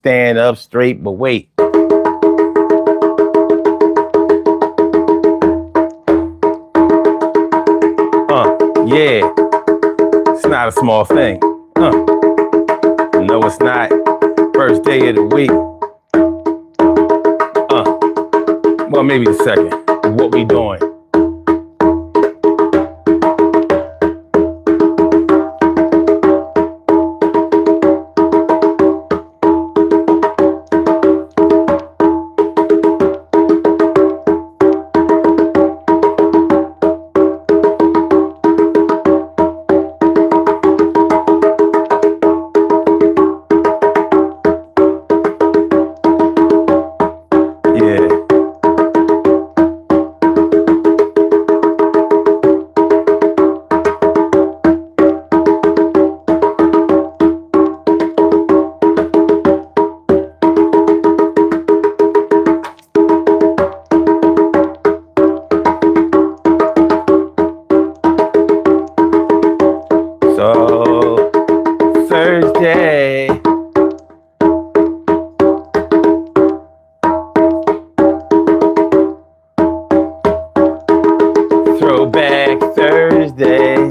stand up straight, but wait. Yeah, it's not a small thing. No, it's not. First day of the week. Well, maybe the second. What we doing? So Thursday. Throwback Thursday.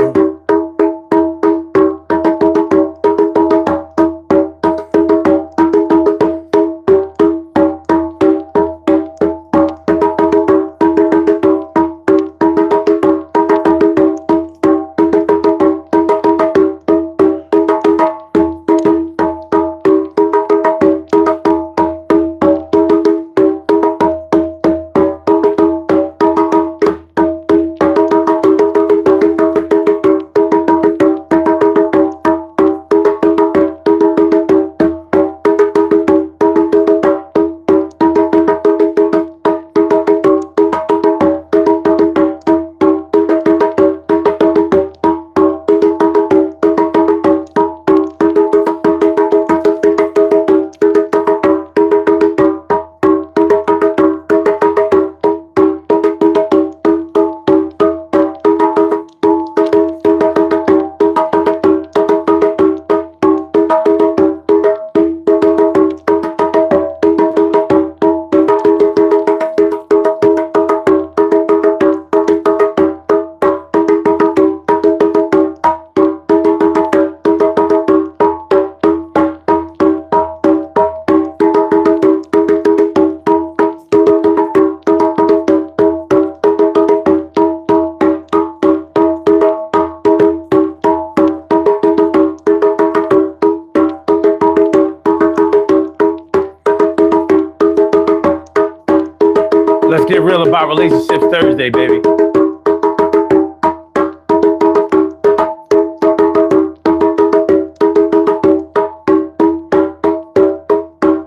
Let's get real about relationships Thursday, baby.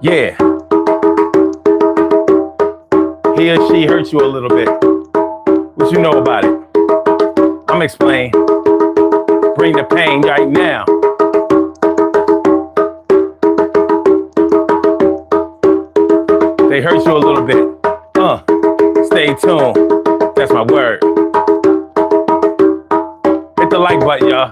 Yeah. He or she hurt you a little bit. What you know about it? I'm explaining. Bring the pain right now. They hurt you a little bit. Stay tuned. That's my word. Hit the like button, y'all.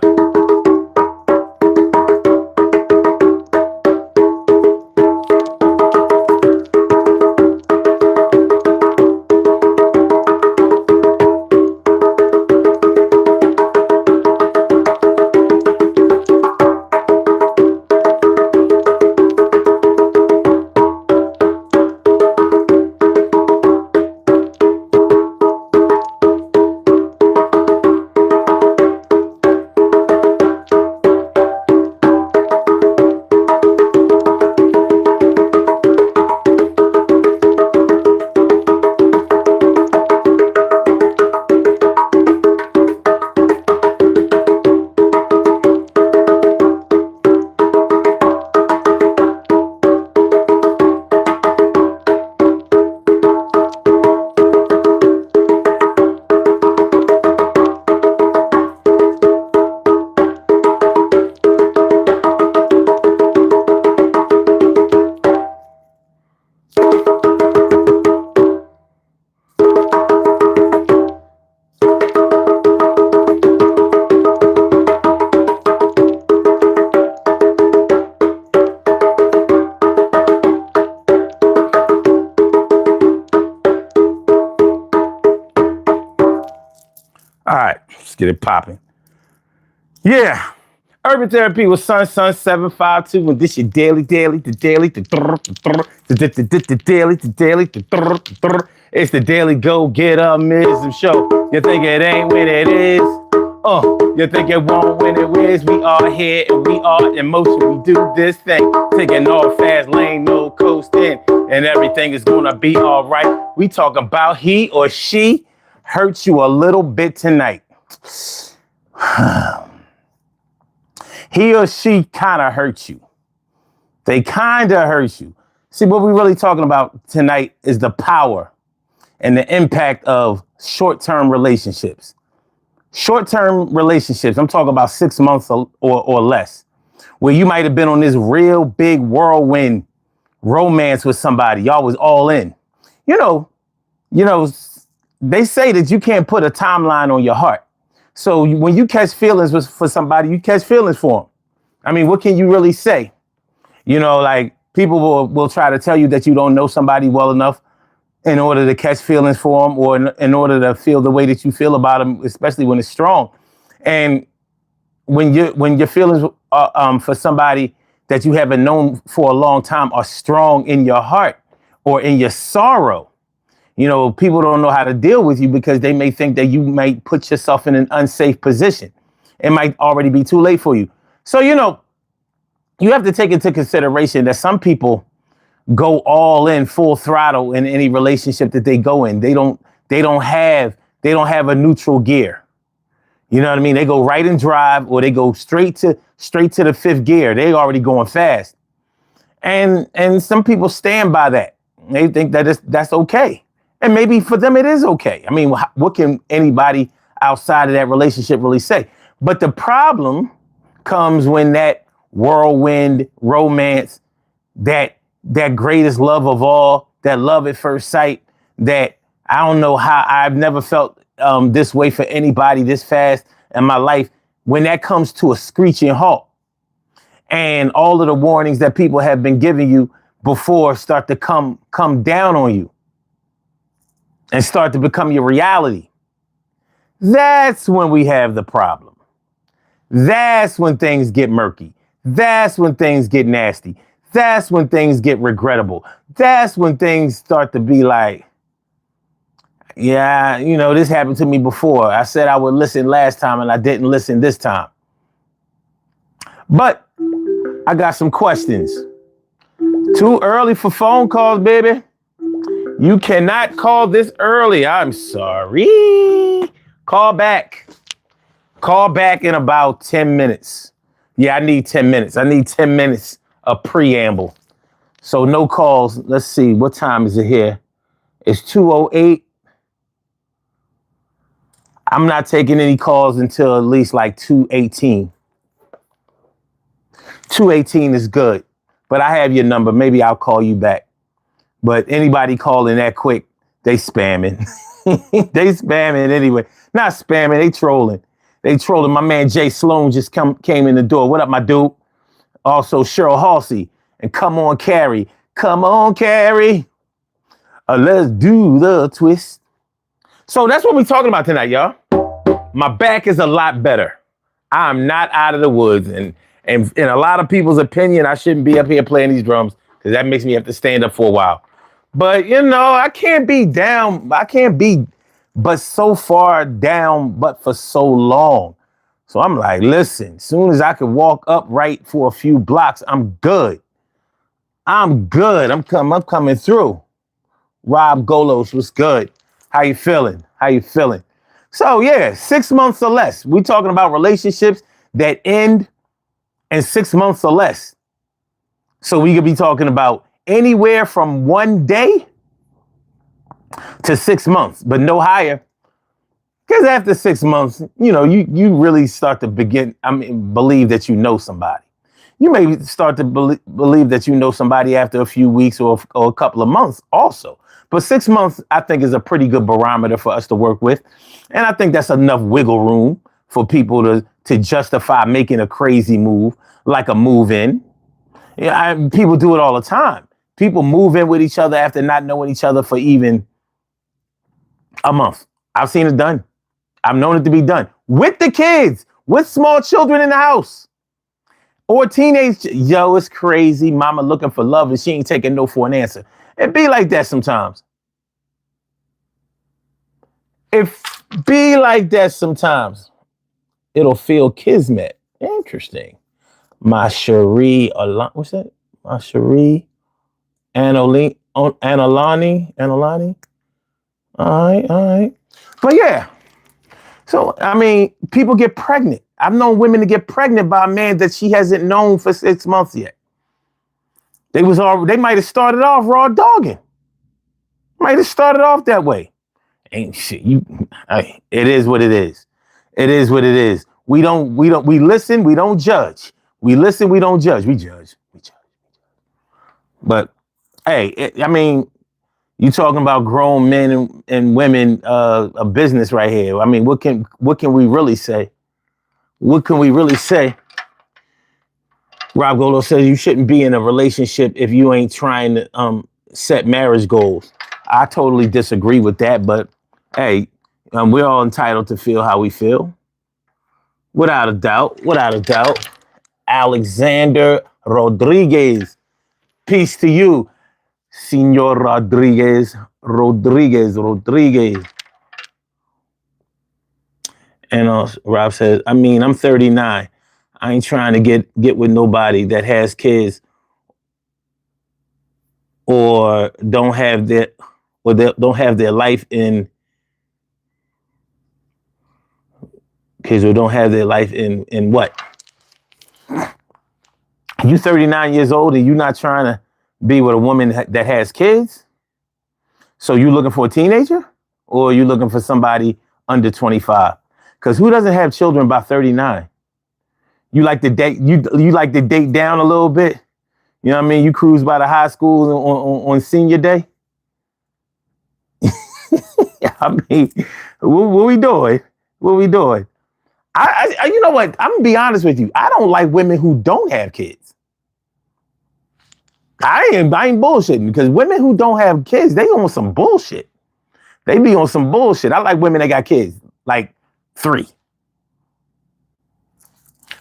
Let's get it popping. Yeah. Urban Therapy with Sun 752. And this your daily. It's the Daily Go Getter show. You think it ain't when it is? You think it won't when it is? We are here and we are in motion. We do this thing, taking off fast lane, no coasting, and everything is gonna be all right. We talk about he or she hurt you a little bit tonight. He or she kind of hurt you. They kind of hurt you. See, what we're really talking about tonight is the power and the impact of short-term relationships. Short-term relationships, I'm talking about 6 months or less, where you might have been on this real big whirlwind romance with somebody. Y'all was all in. You know, they say that you can't put a timeline on your heart. So when you catch feelings for somebody, you catch feelings for them. I mean, what can you really say? Like people will try to tell you that you don't know somebody well enough in order to catch feelings for them, or in order to feel the way that you feel about them, especially when it's strong. And when your feelings for somebody that you haven't known for a long time are strong in your heart or in your sorrow, people don't know how to deal with you because they may think that you might put yourself in an unsafe position. It might already be too late for you. So, you have to take into consideration that some people go all in full throttle in any relationship that they go in. They don't have a neutral gear. You know what I mean? They go right in drive, or they go straight to the fifth gear. They already going fast. And some people stand by that. They think that that's okay. And maybe for them it is okay. I mean, what can anybody outside of that relationship really say? But the problem comes when that whirlwind romance, that greatest love of all, that love at first sight, that I don't know how I've never felt this way for anybody this fast in my life, when that comes to a screeching halt and all of the warnings that people have been giving you before start to come down on you and start to become your reality. That's when we have the problem. That's when things get murky. That's when things get nasty. That's when things get regrettable. That's when things start to be like, yeah, this happened to me before. I said I would listen last time and I didn't listen this time. But I got some questions. Too early for phone calls, baby. You cannot call this early. I'm sorry. Call back. Call back in about 10 minutes. Yeah, I need 10 minutes. I need 10 minutes of preamble. So no calls. Let's see. What time is it here? It's 2:08. I'm not taking any calls until at least like 2:18. 2:18 is good. But I have your number. Maybe I'll call you back. But anybody calling that quick, they spamming. They spamming anyway. Not spamming, they trolling. They trolling. My man Jay Sloan just came in the door. What up, my dude? Also, Cheryl Halsey. And come on, Carrie. Come on, Carrie. Let's do the twist. So that's what we're talking about tonight, y'all. My back is a lot better. I'm not out of the woods. And in a lot of people's opinion, I shouldn't be up here playing these drums because that makes me have to stand up for a while. But, I can't be down. I can't be but so far down, but for so long. So I'm like, listen, as soon as I can walk upright for a few blocks, I'm good. I'm good. I'm coming through. Rob Golos, what's good? How you feeling? So yeah, 6 months or less. We're talking about relationships that end in 6 months or less. So we could be talking about anywhere from 1 day to 6 months, but no higher. Because after 6 months, you really start to believe that you know somebody. You may start to believe that you know somebody after a few weeks or a couple of months also. But 6 months, I think, is a pretty good barometer for us to work with. And I think that's enough wiggle room for people to justify making a crazy move, like a move in. Yeah, people do it all the time. People move in with each other after not knowing each other for even a month. I've seen it done. I've known it to be done with the kids, with small children in the house. Or teenage, yo, it's crazy. Mama looking for love and she ain't taking no for an answer. It be like that sometimes. If be like that sometimes. It'll feel kismet. Interesting. My Cherie, what's that? My Cherie, Anolani. All right. But yeah. So, I mean, people get pregnant. I've known women to get pregnant by a man that she hasn't known for 6 months yet. They might have started off raw dogging. Might have started off that way. Ain't shit. It is what it is. It is what it is. We listen, we don't judge. We listen, we don't judge. We judge. But hey, I mean, you talking about grown men and women, a business right here. I mean, what can we really say? What can we really say? Rob Golo says you shouldn't be in a relationship if you ain't trying to set marriage goals. I totally disagree with that, but hey, we're all entitled to feel how we feel. Without a doubt. Alexander Rodriguez. Peace to you, Senor Rodriguez. And Rob says, I mean, I'm 39. I ain't trying to get with nobody that has kids or don't have their life in kids or don't have their life in what? You 39 years old and you not trying to be with a woman that has kids? So you looking for a teenager or you looking for somebody under 25? Because who doesn't have children by 39? You like to date, you like to date down a little bit? You know what I mean? You cruise by the high school on senior day? I mean, what we doing? What we doing? I you know what? I'm gonna be honest with you. I don't like women who don't have kids. I ain't bullshitting because women who don't have kids, they on some bullshit. They be on some bullshit. I like women that got kids, like 3.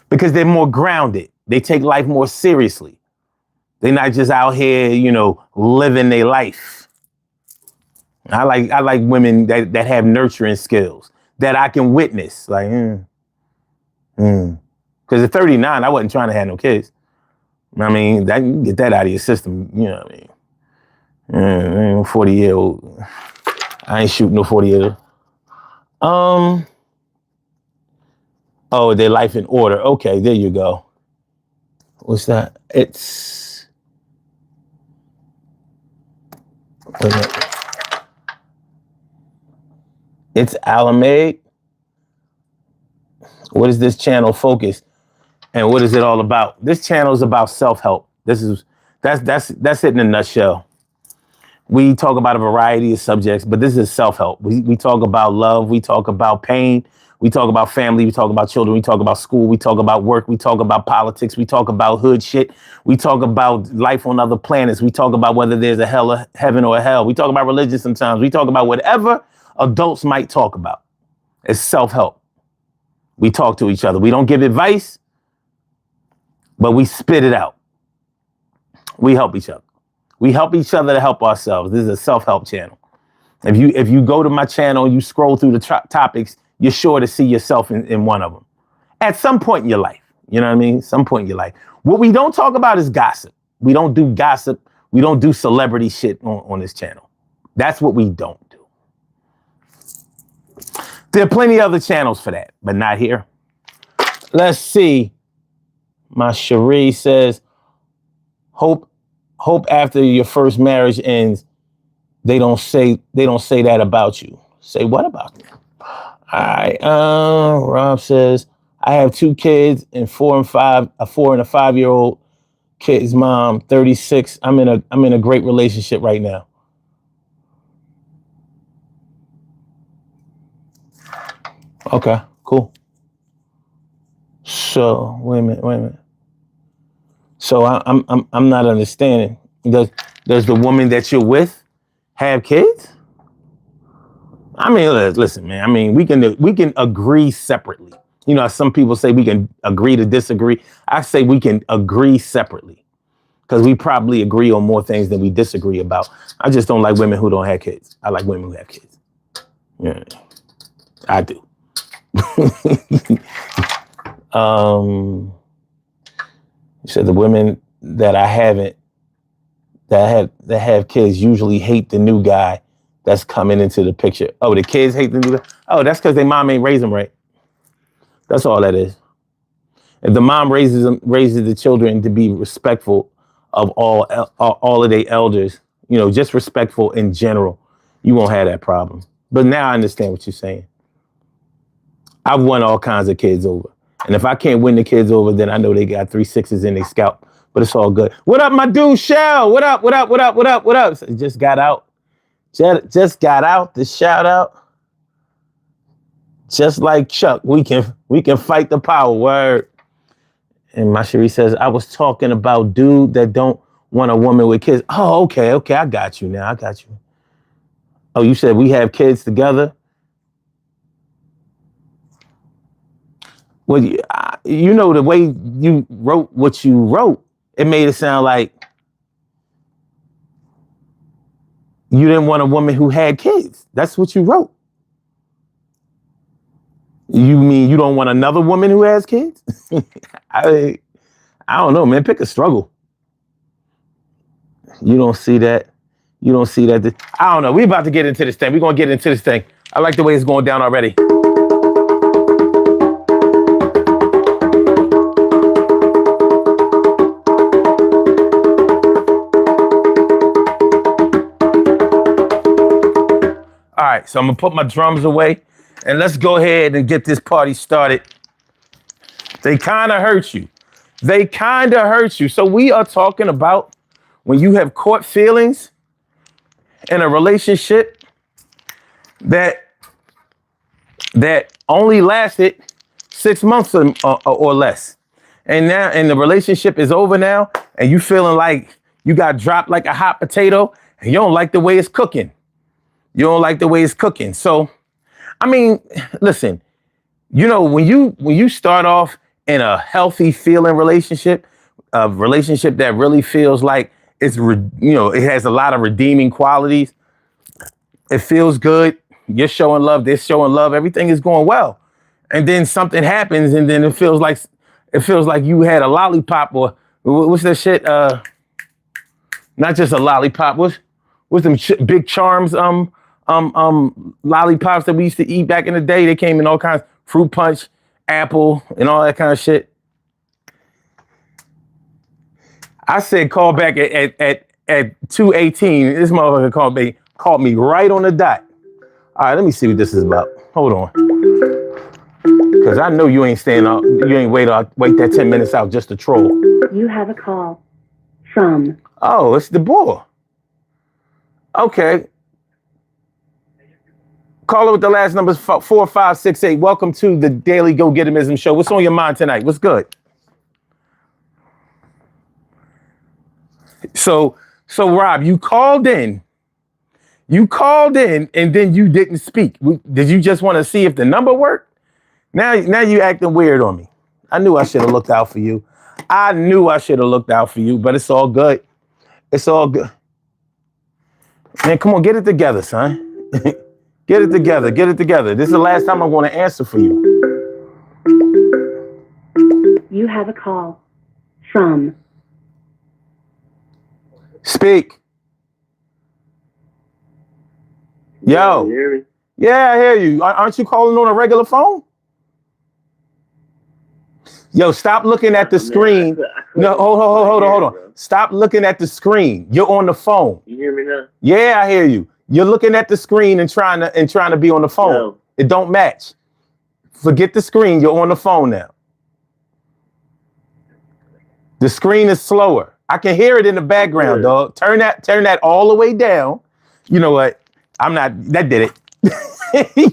Because they're more grounded. They take life more seriously. They're not just out here, living their life. I like women that have nurturing skills that I can witness. Like, because at 39, I wasn't trying to have no kids. I mean, that you can get that out of your system. You know what I mean? 40-year-old. I ain't shooting no 40-year-old. Oh, their life in order. Okay, there you go. What's that? It's Alameda. What is this channel focus? And what is it all about? This channel is about self-help. That's it in a nutshell. We talk about a variety of subjects, but this is self-help. We talk about love. We talk about pain. We talk about family. We talk about children. We talk about school. We talk about work. We talk about politics. We talk about hood shit. We talk about life on other planets. We talk about whether there's a heaven or a hell. We talk about religion sometimes. We talk about whatever adults might talk about. It's self-help. We talk to each other. We don't give advice, but we spit it out. We help each other. We help each other to help ourselves. This is a self-help channel. If you go to my channel and you scroll through the topics, you're sure to see yourself in one of them at some point in your life. You know what I mean? Some point in your life. What we don't talk about is gossip. We don't do gossip. We don't do celebrity shit on this channel. That's what we don't do. There are plenty of other channels for that, but not here. Let's see. My Cherie says, hope after your first marriage ends, they don't say that about you. Say what about me? All right. Rob says, I have 2 kids and 4 and 5, a 4 and a 5-year-old kid's mom, 36. I'm in a great relationship right now. Okay, cool. So wait a minute. So I'm not understanding. Does the woman that you're with have kids? I mean, listen, man. I mean, we can agree separately. You know, some people say we can agree to disagree. I say we can agree separately because we probably agree on more things than we disagree about. I just don't like women who don't have kids. I like women who have kids. Yeah, I do. You said the women that I haven't that have kids usually hate the new guy that's coming into the picture. Oh, the kids hate the new guy. Oh, that's because their mom ain't raised them right. That's all that is. If the mom raises the children to be respectful of all of their elders, you know, just respectful in general, you won't have that problem. But now I understand what you're saying. I've won all kinds of kids over. And if I can't win the kids over, then I know they got 3 6s in their scalp. But it's all good. What up, my dude, Shell? What up, what up, what up, what up, what up? So just got out. Just got out the shout out. Just like Chuck, we can fight the power. Word. And my Cherie says, I was talking about dude that don't want a woman with kids. Oh, okay. I got you now. I got you. Oh, you said we have kids together? Well, you know, the way you wrote what you wrote, it made it sound like you didn't want a woman who had kids. That's what you wrote. You mean you don't want another woman who has kids? I don't know, man. Pick a struggle. You don't see that. You don't see that. I don't know. We're about to get into this thing. We're going to get into this thing. I like the way it's going down already. All right, so I'm going to put my drums away and let's go ahead and get this party started. They kind of hurt you. They kind of hurt you. So we are talking about when you have caught feelings in a relationship that only lasted 6 months or less. And the relationship is over now and you feeling like you got dropped like a hot potato and you don't like the way it's cooking. You don't like the way it's cooking. So, I mean, listen, you know, when you start off in a healthy feeling relationship, a relationship that really feels like it's, it has a lot of redeeming qualities. It feels good. You're showing love. They're showing love. Everything is going well. And then something happens and then it feels like you had a lollipop or what's that shit? Not just a lollipop. What's them big Charms lollipops that we used to eat back in the day? They came in all kinds, fruit punch, apple, and all that kind of shit. I said call back at 2:18. This motherfucker called me right on the dot. All right, let me see what this is about. Hold on. Because I know you ain't staying out. You ain't wait that 10 minutes out just to troll. You have a call from. Oh, it's the boy. Okay. Caller with the last number is 4568. Welcome to the Daily Go Getimism Show. What's on your mind tonight? What's good? So Rob, you called in and then you didn't speak. Did you just want to see if the number worked? Now you acting weird on me. I knew I should have looked out for you. But it's all good. It's all good. Man, come on, get it together, son. Get it together. This is the last time I'm going to answer for you. You have a call from. Speak. Yo. You hear me? Yeah, I hear you. Aren't you calling on a regular phone? Yo, stop looking at the screen. No, hold on. Stop looking at the screen. You're on the phone. You hear me now? Yeah, I hear you. You're looking at the screen and trying to be on the phone. No. It don't match. Forget the screen. You're on the phone now. The screen is slower. I can hear it in the background, dog. Turn that all the way down. You know what? That did it.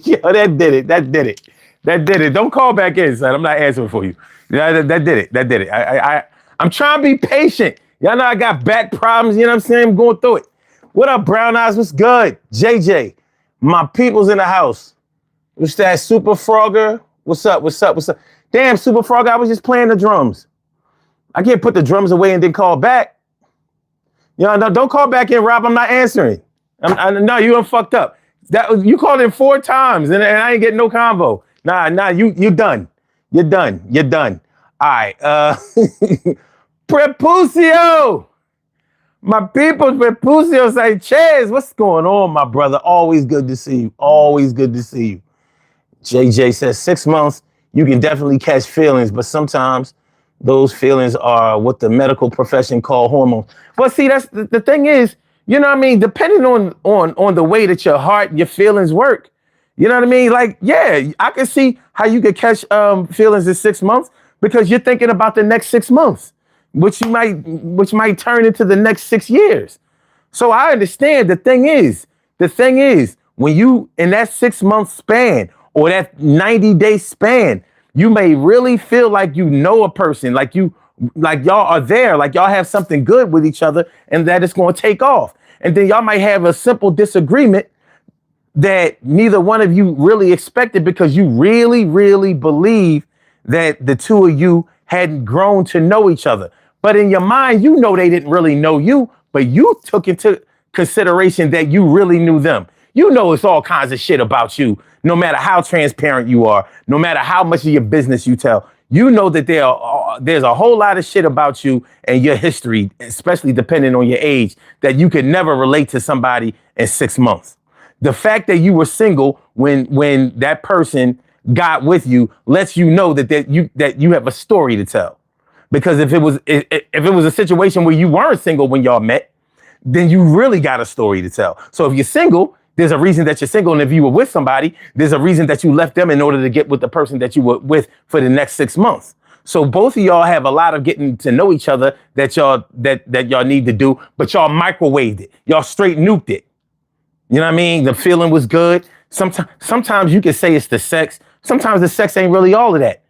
Yo, that did it. Don't call back in, son. I'm not answering for you. That did it. I'm trying to be patient. Y'all know I got back problems. You know what I'm saying? I'm going through it. What up, Brown Eyes? What's good? JJ. My people's in the house. What's that, Super Frogger? What's up? What's up? What's up? Damn, Super Frogger, I was just playing the drums. I can't put the drums away and then call back. You know, no, don't call back in, Rob. I'm not answering. No, you done fucked up. You called in 4 times and I ain't getting no convo. Nah, you done. You're done. All right. Prepusio. My people, Prepusio say, cheers. What's going on, my brother? Always good to see you. Always good to see you. JJ says 6 months, you can definitely catch feelings, but sometimes those feelings are what the medical profession call hormones. But see, that's the thing is, you know what I mean? Depending on the way that your heart and your feelings work, you know what I mean? Like, yeah, I can see how you could catch feelings in 6 months because you're thinking about the next 6 months, which might turn into the next 6 years. So I understand. The thing is, when you in that 6 month span or that 90-day span, you may really feel like you know a person, like y'all are there, like y'all have something good with each other, and that it's going to take off. And then y'all might have a simple disagreement that neither one of you really expected because you really, really believe that the two of you hadn't grown to know each other. But in your mind, you know they didn't really know you, but you took into consideration that you really knew them. You know it's all kinds of shit about you, no matter how transparent you are, no matter how much of your business you tell. You know that there's a whole lot of shit about you and your history, especially depending on your age, that you could never relate to somebody in 6 months. The fact that you were single when that person got with you lets you know that you have a story to tell. Because if it was a situation where you weren't single when y'all met, then you really got a story to tell. So if you're single, there's a reason that you're single. And if you were with somebody, there's a reason that you left them in order to get with the person that you were with for the next 6 months. So both of y'all have a lot of getting to know each other that y'all need to do, but y'all microwaved it. Y'all straight nuked it. You know what I mean? The feeling was good. Sometimes you can say it's the sex. Sometimes the sex ain't really all of that.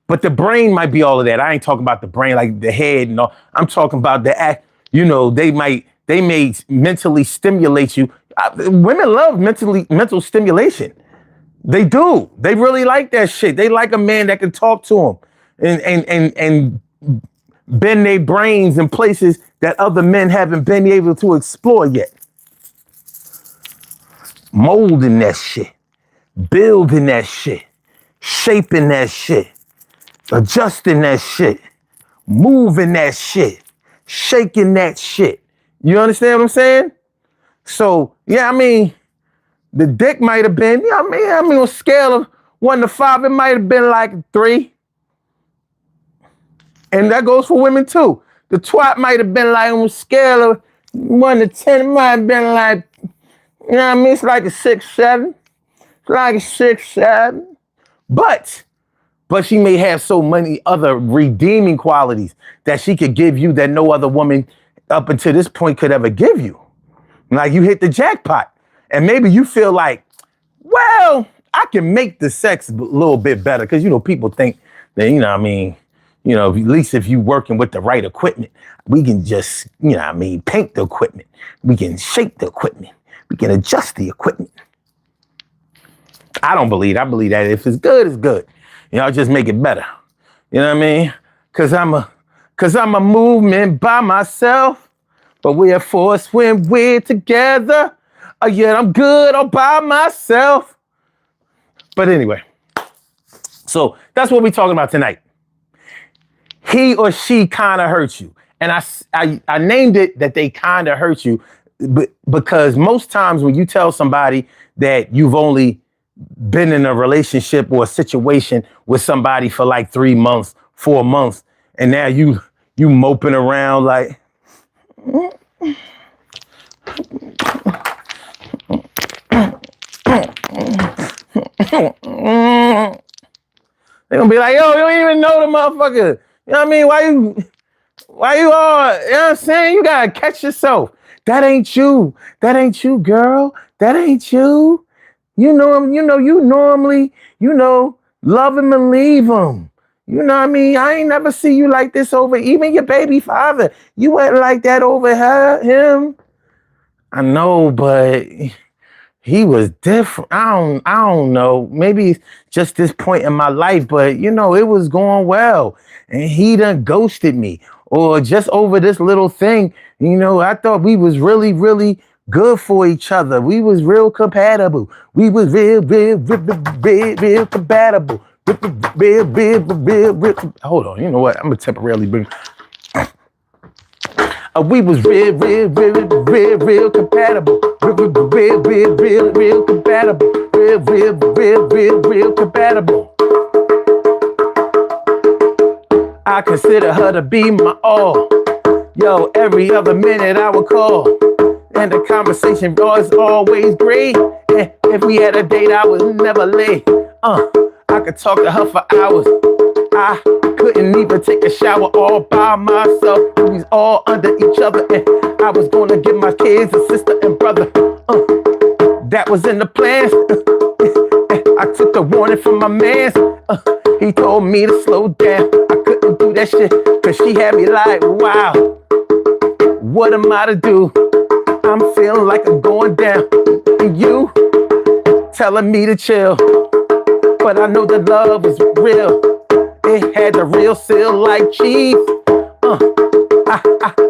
But the brain might be all of that. I ain't talking about the brain, like the head and all. I'm talking about the act. You know, they may mentally stimulate you. Women love mental stimulation. They do. They really like that shit. They like a man that can talk to them and bend their brains in places that other men haven't been able to explore yet. Molding that shit, building that shit, shaping that shit, adjusting that shit, moving that shit, shaking that shit. You understand what I'm saying? So, yeah, I mean, the dick might have been, I mean, on a scale of 1 to 5, it might have been like 3. And that goes for women too. The twat might have been like on a scale of 1 to 10, it might have been like, you know what I mean? It's like a 6, 7. It's like a 6, 7. But she may have so many other redeeming qualities that she could give you that no other woman up until this point could ever give you. Like you hit the jackpot. And maybe you feel like, well, I can make the sex a little bit better. Because, you know, people think that, you know what I mean, you know, at least if you're working with the right equipment, we can just, you know what I mean, paint the equipment. We can shape the equipment. We can adjust the equipment. I don't believe it. I believe that if it's good, it's good. You know, I'll just make it better. You know what I mean? Cause I'm a movement by myself, but we're a force when we're together. Yeah, I'm good all by myself. But anyway, so that's what we're talking about tonight. He or she kind of hurt you. And I named it that they kind of hurt you because most times when you tell somebody that you've only been in a relationship or a situation with somebody for like 3 months, 4 months, and now you moping around like, they're gonna be like, yo, you don't even know the motherfucker. You know what I mean? Why you all, you know what I'm saying? You gotta catch yourself. That ain't you. That ain't you, girl. That ain't you. You normally, love him and leave him. You know what I mean? I ain't never see you like this over even your baby father. You went like that over him. I know, but he was different. I don't know. Maybe it's just this point in my life, but you know, it was going well. And he done ghosted me. Or just over this little thing, you know, I thought we was really, really good for each other. We was real compatible. We was real compatible. Real. Hold on, you know what? I'm gonna temporarily bring. We was real compatible. Real compatible. Real compatible. I consider her to be my all. Yo, every other minute I would call. And the conversation was always great. And if we had a date, I was never late. I could talk to her for hours. I couldn't even take a shower all by myself. We was all under each other, and I was gonna give my kids a sister and brother. That was in the plans. I took the warning from my man. He told me to slow down. I couldn't do that shit, cause she had me like, wow, what am I to do? I'm feeling like I'm going down. And you telling me to chill. But I know that love is real. It had the real seal like cheese.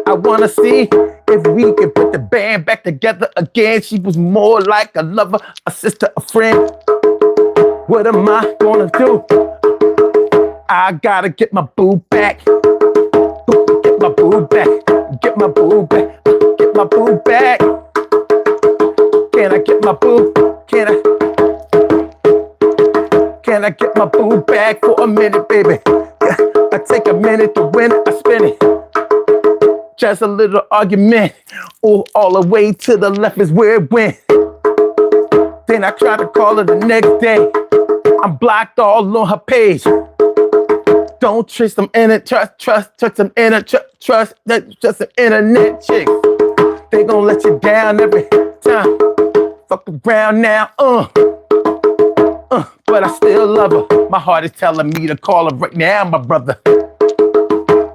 I wanna see if we can put the band back together again. She was more like a lover, a sister, a friend. What am I gonna do? I gotta get my boo back. Get my boo back. Get my boo back. Get my boo back. Can I get my boo? Can I get my boo back for a minute, baby? I take a minute to win it, I spin it. Just a little argument. Oh, all the way to the left is where it went. Then I try to call her the next day. I'm blocked all on her page. Don't trust them trust them trust some internet chicks. They gon' let you down every time. Fuck around now, but I still love her. My heart is telling me to call her right now, my brother.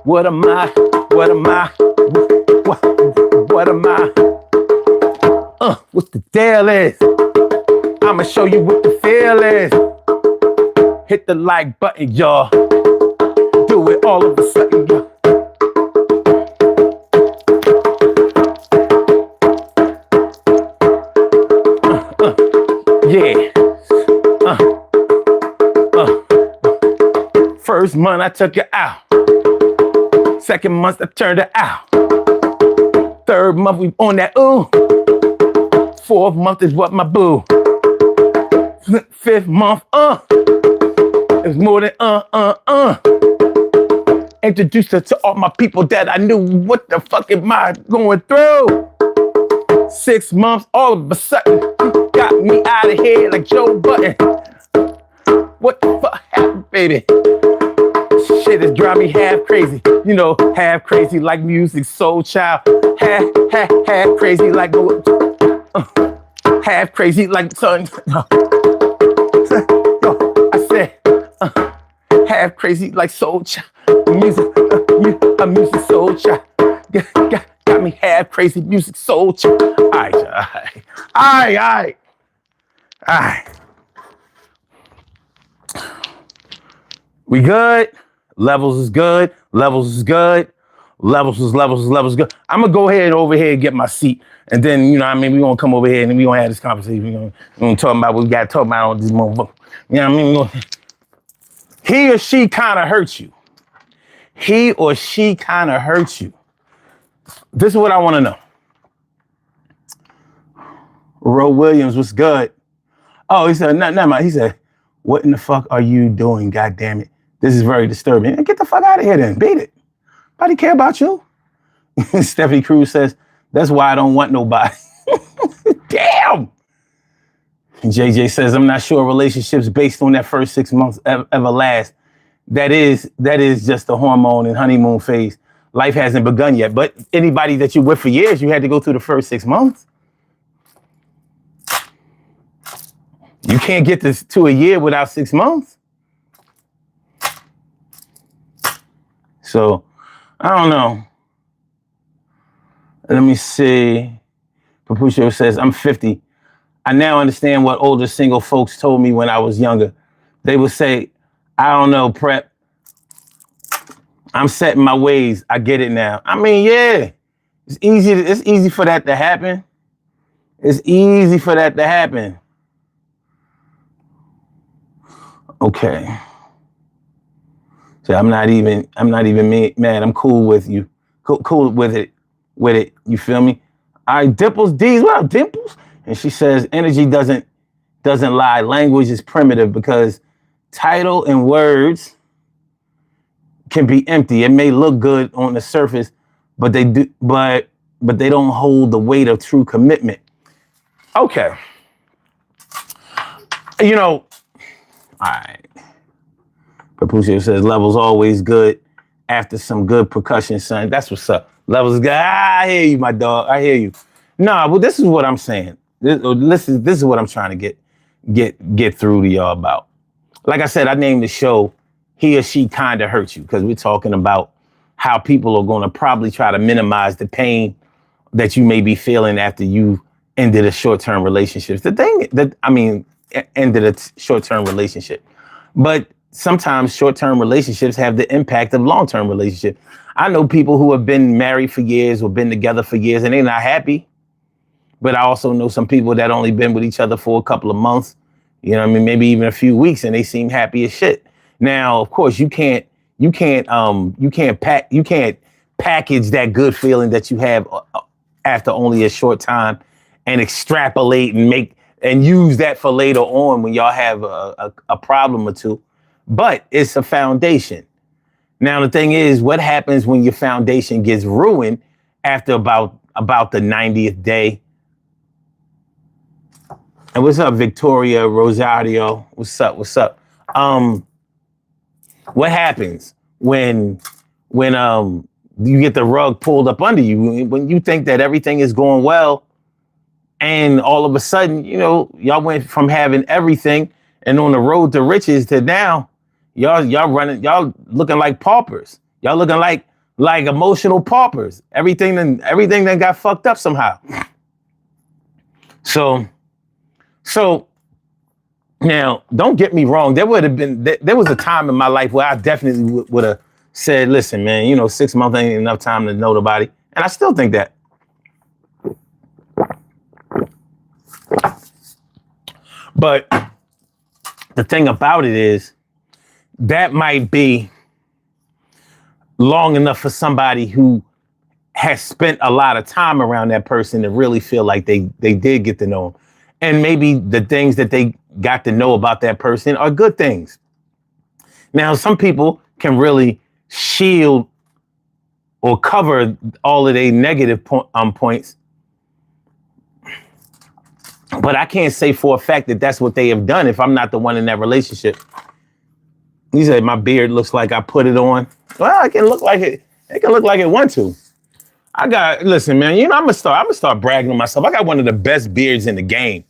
What am I? What am I? What am I? What the deal is? I'ma show you what the feel is. Hit the like button, y'all. Do it all of a sudden, y'all. Yeah. First month I took it out. Second month I turned it out. Third month we on that ooh. Fourth month is what my boo. Fifth month, it's more than Introduced her to all my people that I knew. What the fuck am I going through? 6 months, all of a sudden, got me out of here like Joe Button. What the fuck happened, baby? Shit is driving me half crazy. You know, half crazy like music, soul child. Half crazy like half crazy like son. I said, half crazy like soul child. Music soul child. Got me half crazy music soul child. All right. We good? Levels is good. Levels is good. Levels is good. I'm gonna go ahead over here and get my seat. And then, you know what I mean, we're gonna come over here and we gonna have this conversation. We're gonna talk about what we gotta talk about on this motherfucker. You know what I mean? He or she kind of hurts you. He or she kind of hurts you. This is what I want to know. Ro Williams was good. Oh, he said, never mind. He said, what in the fuck are you doing? God damn it. This is very disturbing. Get the fuck out of here then. Beat it. Nobody care about you. Stephanie Cruz says, that's why I don't want nobody. Damn. JJ says, I'm not sure relationships based on that first 6 months ever last. That is just the hormone and honeymoon phase. Life hasn't begun yet. But anybody that you're with for years, you had to go through the first 6 months. You can't get this to a year without 6 months. So, I don't know. Let me see. Papucho says, I'm 50. I now understand what older single folks told me when I was younger. They would say, I don't know, Prep. I'm set in my ways. I get it now. I mean, yeah, it's easy for that to happen. It's easy for that to happen. Okay. So I'm not even mad. I'm cool with you. Cool with it. You feel me? All right, Dimples D's. What up, Dimples? And she says, energy doesn't lie. Language is primitive because title and words can be empty. It may look good on the surface, but they don't hold the weight of true commitment. Okay. All right. Papuccio says levels always good after some good percussion, son. That's what's up. Levels good. I hear you, my dog. I hear you. Nah, well, this is what I'm saying. This is what I'm trying to get through to y'all about. Like I said, I named the show He or She Kinda Hurt You because we're talking about how people are going to probably try to minimize the pain that you may be feeling after you ended a short-term relationship. Ended a short-term relationship. But sometimes short-term relationships have the impact of long-term relationships. I know people who have been married for years or been together for years and they're not happy. But I also know some people that only been with each other for a couple of months, maybe even a few weeks, and they seem happy as shit. Now, of course, you can't package that good feeling that you have after only a short time and extrapolate and use that for later on when y'all have a problem or two. But it's a foundation. Now, the thing is, what happens when your foundation gets ruined after about the 90th day? And what's up, Victoria Rosario? What's up? What happens when you get the rug pulled up under you, when you think that everything is going well, and all of a sudden, y'all went from having everything and on the road to riches to now y'all looking like paupers. Y'all looking like emotional paupers. Everything that got fucked up somehow. So now, don't get me wrong. There was a time in my life where I definitely would have said, listen, man, 6 months ain't enough time to know nobody. And I still think that. But the thing about it is that might be long enough for somebody who has spent a lot of time around that person to really feel like they did get to know them. And maybe the things that they got to know about that person are good things. Now, some people can really shield or cover all of their negative points. But I can't say for a fact that that's what they have done if I'm not the one in that relationship. He said, my beard looks like I put it on. Well, it can look like it. It can look like it want to. Listen, man, I'm gonna start bragging on myself. I got one of the best beards in the game.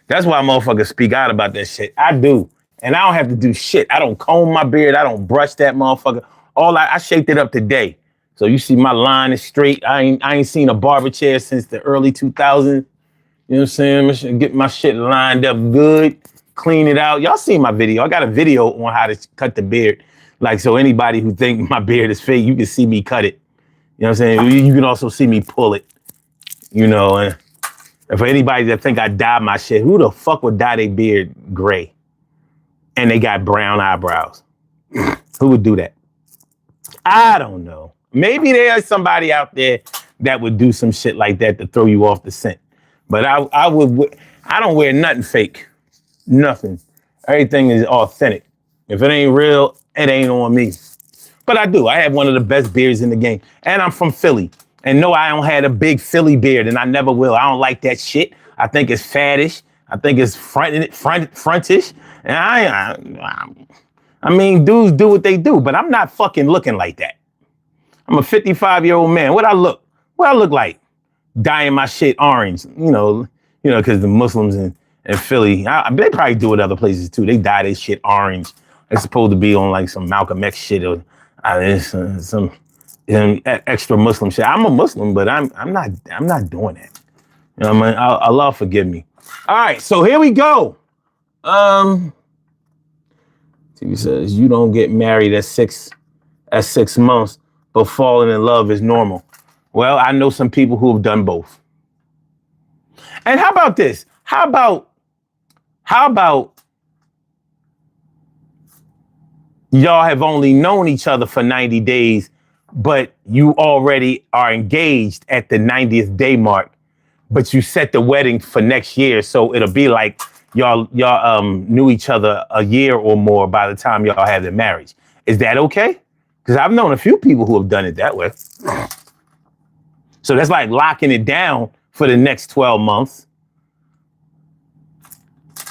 That's why motherfuckers speak out about that shit. I do. And I don't have to do shit. I don't comb my beard. I don't brush that motherfucker. I shaped it up today. So you see my line is straight. I ain't seen a barber chair since the early 2000s. You know what I'm saying? I should get my shit lined up good, clean it out. Y'all seen my video. I got a video on how to cut the beard. So anybody who think my beard is fake, you can see me cut it. You know what I'm saying? You can also see me pull it, and for anybody that think I dye my shit, who the fuck would dye their beard gray and they got brown eyebrows? Who would do that? I don't know. Maybe there's somebody out there that would do some shit like that to throw you off the scent. But I don't wear nothing fake. Nothing. Everything is authentic. If it ain't real, it ain't on me. But I do. I have one of the best beards in the game. And I'm from Philly. And no, I don't have a big Philly beard, and I never will. I don't like that shit. I think it's fattish. I think it's frontish. And I mean, dudes do what they do, but I'm not fucking looking like that. I'm a 55-year-old man. What I look like? Dyeing my shit orange, because the Muslims in Philly, they probably do it other places too. They dye their shit orange. It's supposed to be on some Malcolm X shit or some extra Muslim shit. I'm a Muslim, but I'm not doing that. You know what I mean? Allah forgive me. All right, so here we go. TV says you don't get married at 6 months, but falling in love is normal. Well, I know some people who have done both. And how about this? How about y'all have only known each other for 90 days, but you already are engaged at the 90th day mark, but you set the wedding for next year. So it'll be like y'all knew each other a year or more by the time y'all have the marriage. Is that okay? Because I've known a few people who have done it that way. So that's like locking it down for the next 12 months.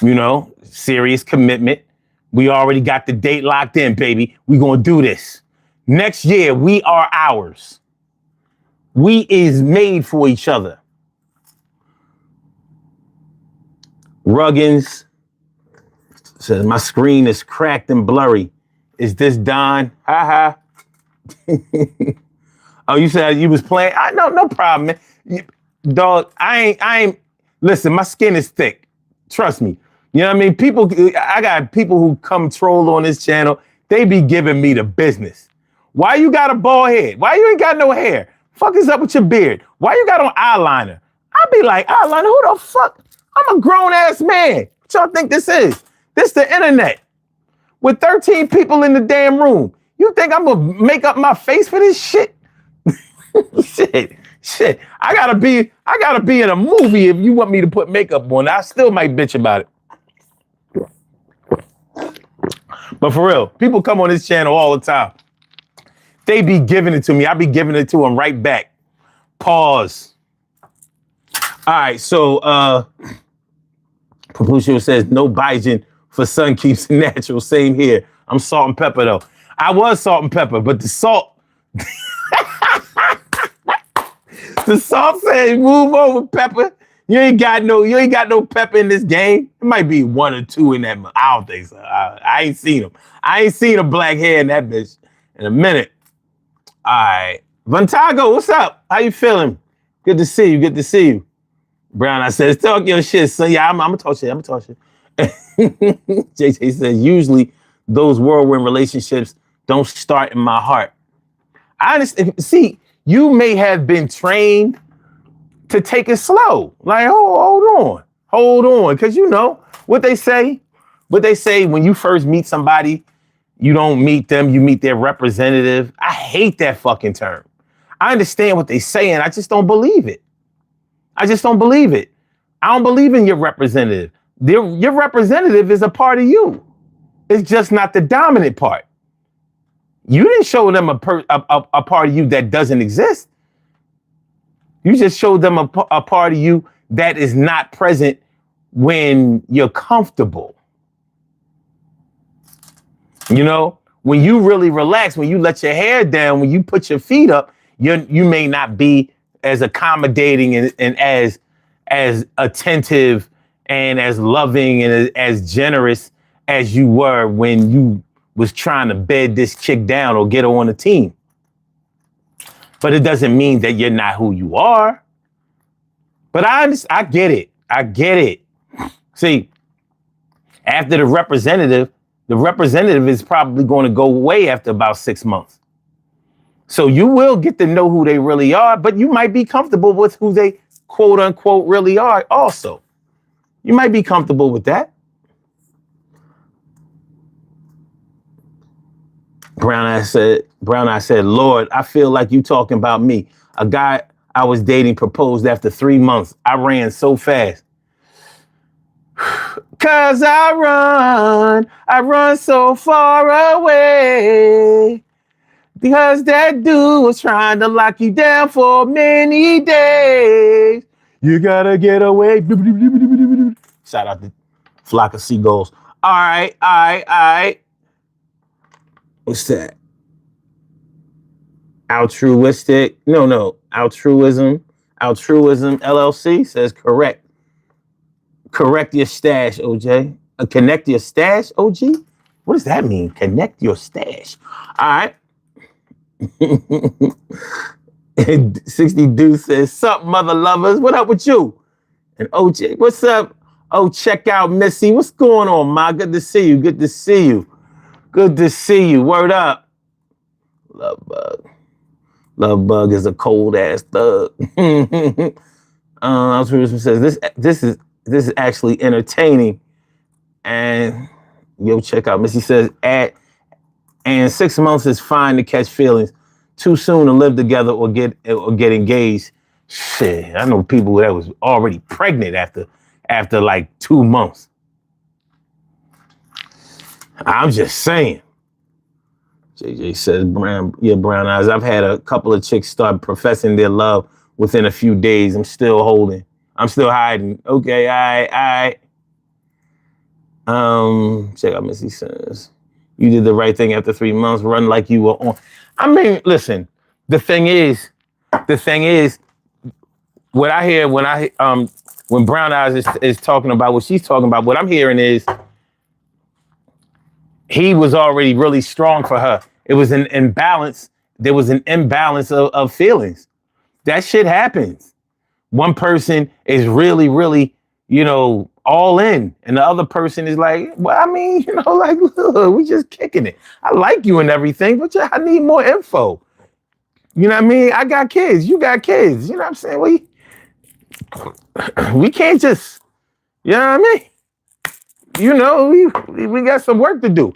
You know, serious commitment. We already got the date locked in, baby. We're going to do this. Next year, we are ours. We is made for each other. Ruggins says, my screen is cracked and blurry. Is this Don? Ha ha. Oh, you said you was playing? No problem, man. Dog, I ain't, listen, my skin is thick. Trust me. You know what I mean? People, I got people who come troll on this channel. They be giving me the business. Why you got a bald head? Why you ain't got no hair? Fuck is up with your beard? Why you got on eyeliner? I be like, eyeliner, who the fuck? I'm a grown ass man. What y'all think this is? This the internet. With 13 people in the damn room. You think I'm gonna make up my face for this shit? Shit. I gotta be in a movie if you want me to put makeup on. I still might bitch about it. But for real, people come on this channel all the time. They be giving it to me. I be giving it to them right back. Pause. All right, so Papuccio says no Baijian for sun keeps it natural. Same here. I'm salt and pepper though. I was salt and pepper, but the salt, the salt says move over pepper. You ain't got no pepper in this game. It might be one or two in that. I don't think so. I ain't seen them. I ain't seen a black hair in that bitch in a minute. All right, Vantago, what's up? How you feeling? Good to see you. Good to see you. Brown, I said, talk your shit, son. Yeah, I'm gonna talk shit. JJ says, usually those whirlwind relationships don't start in my heart. I understand. See, you may have been trained to take it slow. Like, hold on. Because you know what they say when you first meet somebody, you don't meet them, you meet their representative. I hate that fucking term. I understand what they're saying. I just don't believe it. I don't believe in your representative. Your representative is a part of you. It's just not the dominant part. You didn't show them a part of you that doesn't exist. You just showed them a part of you that is not present when you're comfortable. You know, when you really relax, when you let your hair down, when you put your feet up, you may not be as accommodating and as attentive and as loving and as generous as you were when you was trying to bed this chick down or get her on the team. But it doesn't mean that you're not who you are. But I get it. See, after the representative is probably going to go away after about 6 months. So you will get to know who they really are, but you might be comfortable with who they quote unquote really are also. You might be comfortable with that. Brown Eye said, Lord, I feel like you talking about me. A guy I was dating proposed after 3 months. I ran so fast. Cause I run so far away. Because that dude was trying to lock you down for many days. You gotta get away. Shout out to Flock of Seagulls. All right. What's that? Altruistic. No. Altruism LLC says correct. Correct your stash, OJ. Connect your stash, OG? What does that mean? Connect your stash. All right. 60 Dude says, sup, mother lovers? What up with you? And OJ, what's up? Oh, check out Missy. What's going on, Ma? Good to see you. Good to see you. Good to see you. Word up. Love Bug. Love Bug is a cold ass thug. Says this is actually entertaining. And yo, check out Missy says and 6 months is fine to catch feelings. Too soon to live together or get engaged. Shit, I know people that was already pregnant after like 2 months. I'm just saying. JJ says, brown eyes. I've had a couple of chicks start professing their love within a few days. I'm still holding. I'm still hiding. Okay, all right. Check out Missy says, you did the right thing after 3 months. Run like you were on. I mean, listen, the thing is, what I hear when Brown Eyes is talking about what she's talking about, what I'm hearing is he was already really strong for her. It was an imbalance. There was an imbalance of feelings. That shit happens. One person is really, really, all in. And the other person is like, well, I mean, like, look, we just kicking it. I like you and everything, but I need more info. You know what I mean? I got kids. You got kids. You know what I'm saying? We can't just, you know what I mean? We got some work to do.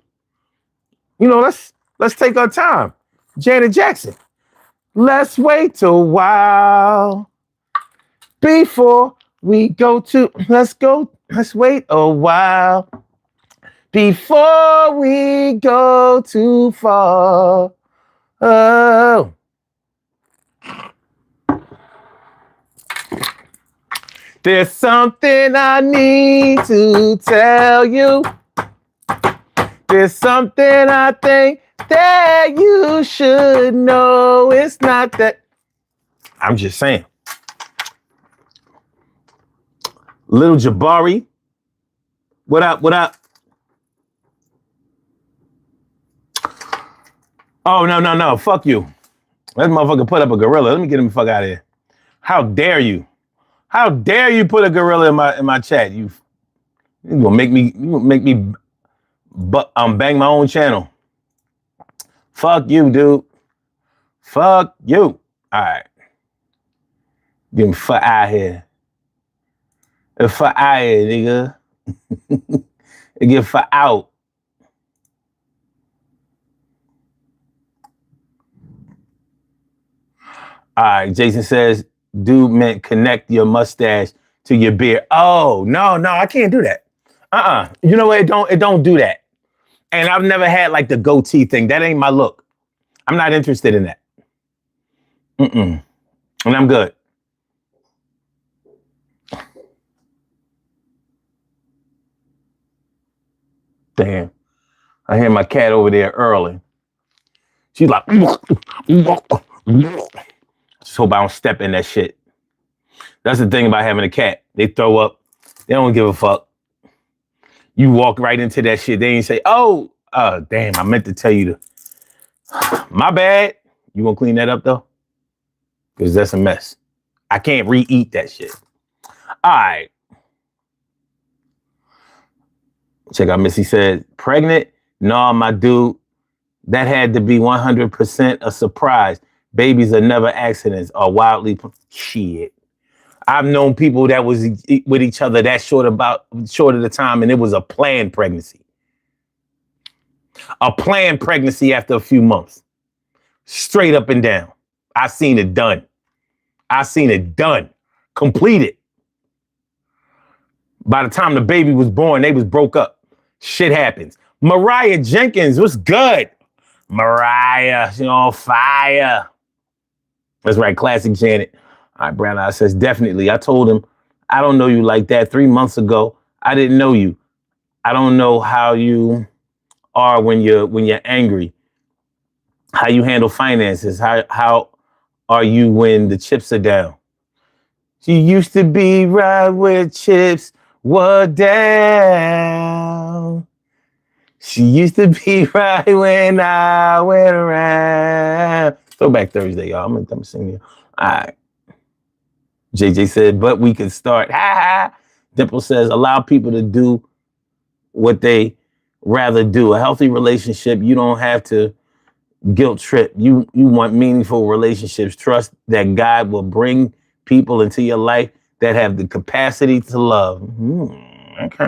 Let's take our time. Janet Jackson. Let's wait a while before we go to, let's wait a while before we go too far. Oh. There's something I need to tell you. There's something I think that you should know. It's not that. I'm just saying. Little Jabari. What up? Oh, no. Fuck you. That motherfucker put up a gorilla. Let me get him the fuck out of here. How dare you? How dare you put a gorilla in my chat? You gonna make me bang my own channel. Fuck you, dude. Fuck you. All right. Get him fuck out here. Fuck out here, nigga. Get fuck out. All right. Jason says, dude meant connect your mustache to your beard. Oh, no, I can't do that. You know what? It don't do that. And I've never had like the goatee thing. That ain't my look. I'm not interested in that. And I'm good. Damn. I hear my cat over there early. She's like, just hope I don't step in that shit. That's the thing about having a cat. They throw up. They don't give a fuck. You walk right into that shit. They ain't say, oh, damn, I meant to tell you my bad. You gonna clean that up though? Because that's a mess. I can't re-eat that shit. All right. Check out Missy said, pregnant? Nah, my dude. That had to be 100% a surprise. Babies are never accidents or wildly shit. I've known people that was with each other that short of the time, and it was a planned pregnancy. A planned pregnancy after a few months. Straight up and down. I seen it done. Completed. By the time the baby was born, they was broke up. Shit happens. Mariah Jenkins, what's good? Mariah, she on fire. That's right, classic Janet. All right, Brown Eye says, definitely. I told him, I don't know you like that 3 months ago. I didn't know you. I don't know how you are when you're angry. How you handle finances. How are you when the chips are down? She used to be right where chips were down. She used to be right when I went around. Throwback Thursday, y'all. I'm gonna sing you. All right. JJ said, but we can start. Ha ha. Dimple says, allow people to do what they rather do. A healthy relationship, you don't have to guilt trip. You want meaningful relationships. Trust that God will bring people into your life that have the capacity to love. Okay.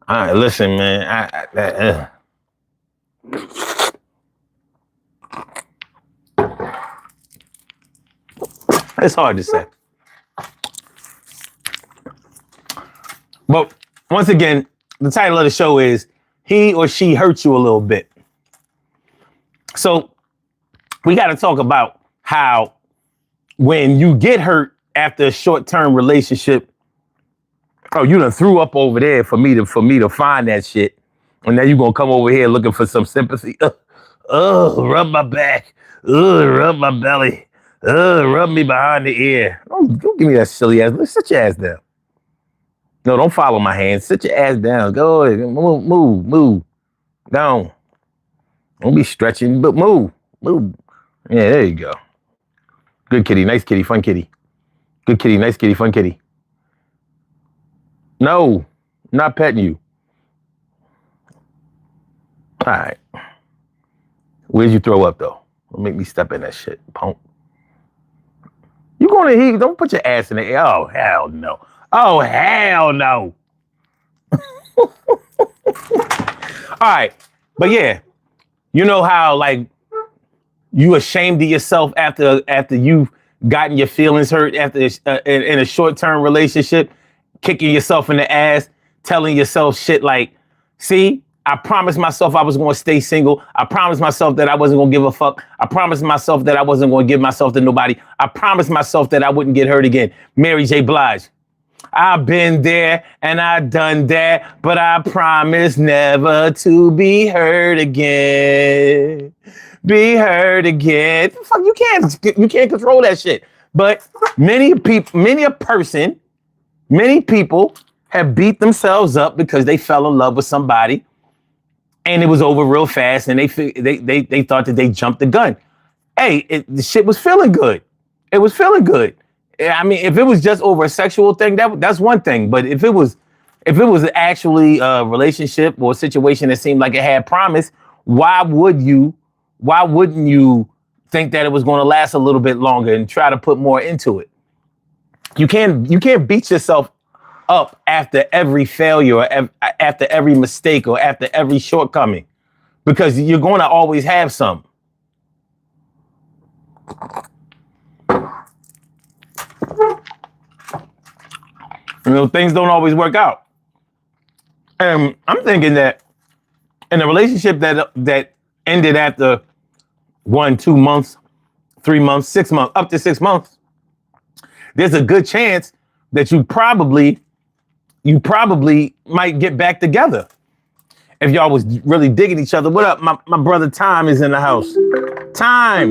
All right. Listen, man. It's hard to say. But once again, the title of the show is He or She Hurt You a Little Bit. So we got to talk about how when you get hurt after a short-term relationship, oh, you done threw up over there for me to find that shit. And now you going to come over here looking for some sympathy. Rub my back. Rub my belly. Rub me behind the ear. Don't give me that silly ass. Let's sit your ass down. No, don't follow my hand. Sit your ass down. Go ahead. Move. Down. Don't be stretching, but move. Yeah, there you go. Good kitty. Nice kitty. Fun kitty. Good kitty. Nice kitty. Fun kitty. No, not petting you. All right. Where'd you throw up, though? Don't make me step in that shit, punk. You going to heat? Don't put your ass in the air. Oh, hell no. Oh, hell no. All right. But yeah, you know how like you ashamed of yourself after you've gotten your feelings hurt after in a short-term relationship, kicking yourself in the ass, telling yourself shit like, see, I promised myself I was going to stay single. I promised myself that I wasn't going to give a fuck. I promised myself that I wasn't going to give myself to nobody. I promised myself that I wouldn't get hurt again. Mary J. Blige. I've been there and I done that, but I promise never to be hurt again. Be hurt again. Fuck, you can't control that shit. But many people have beat themselves up because they fell in love with somebody and it was over real fast and they thought that they jumped the gun. Hey, the shit was feeling good. It was feeling good. I mean, if it was just over a sexual thing, that's one thing. But if it was actually a relationship or a situation that seemed like it had promise, why wouldn't you think that it was going to last a little bit longer and try to put more into it? You can't beat yourself up after every failure, or after every mistake, or after every shortcoming, because you're going to always have some. You know, things don't always work out. And I'm thinking that in a relationship that ended after 1, 2 months, 3 months, 6 months, up to 6 months, there's a good chance that you probably might get back together if y'all was really digging each other. What up? My brother Time is in the house. Time.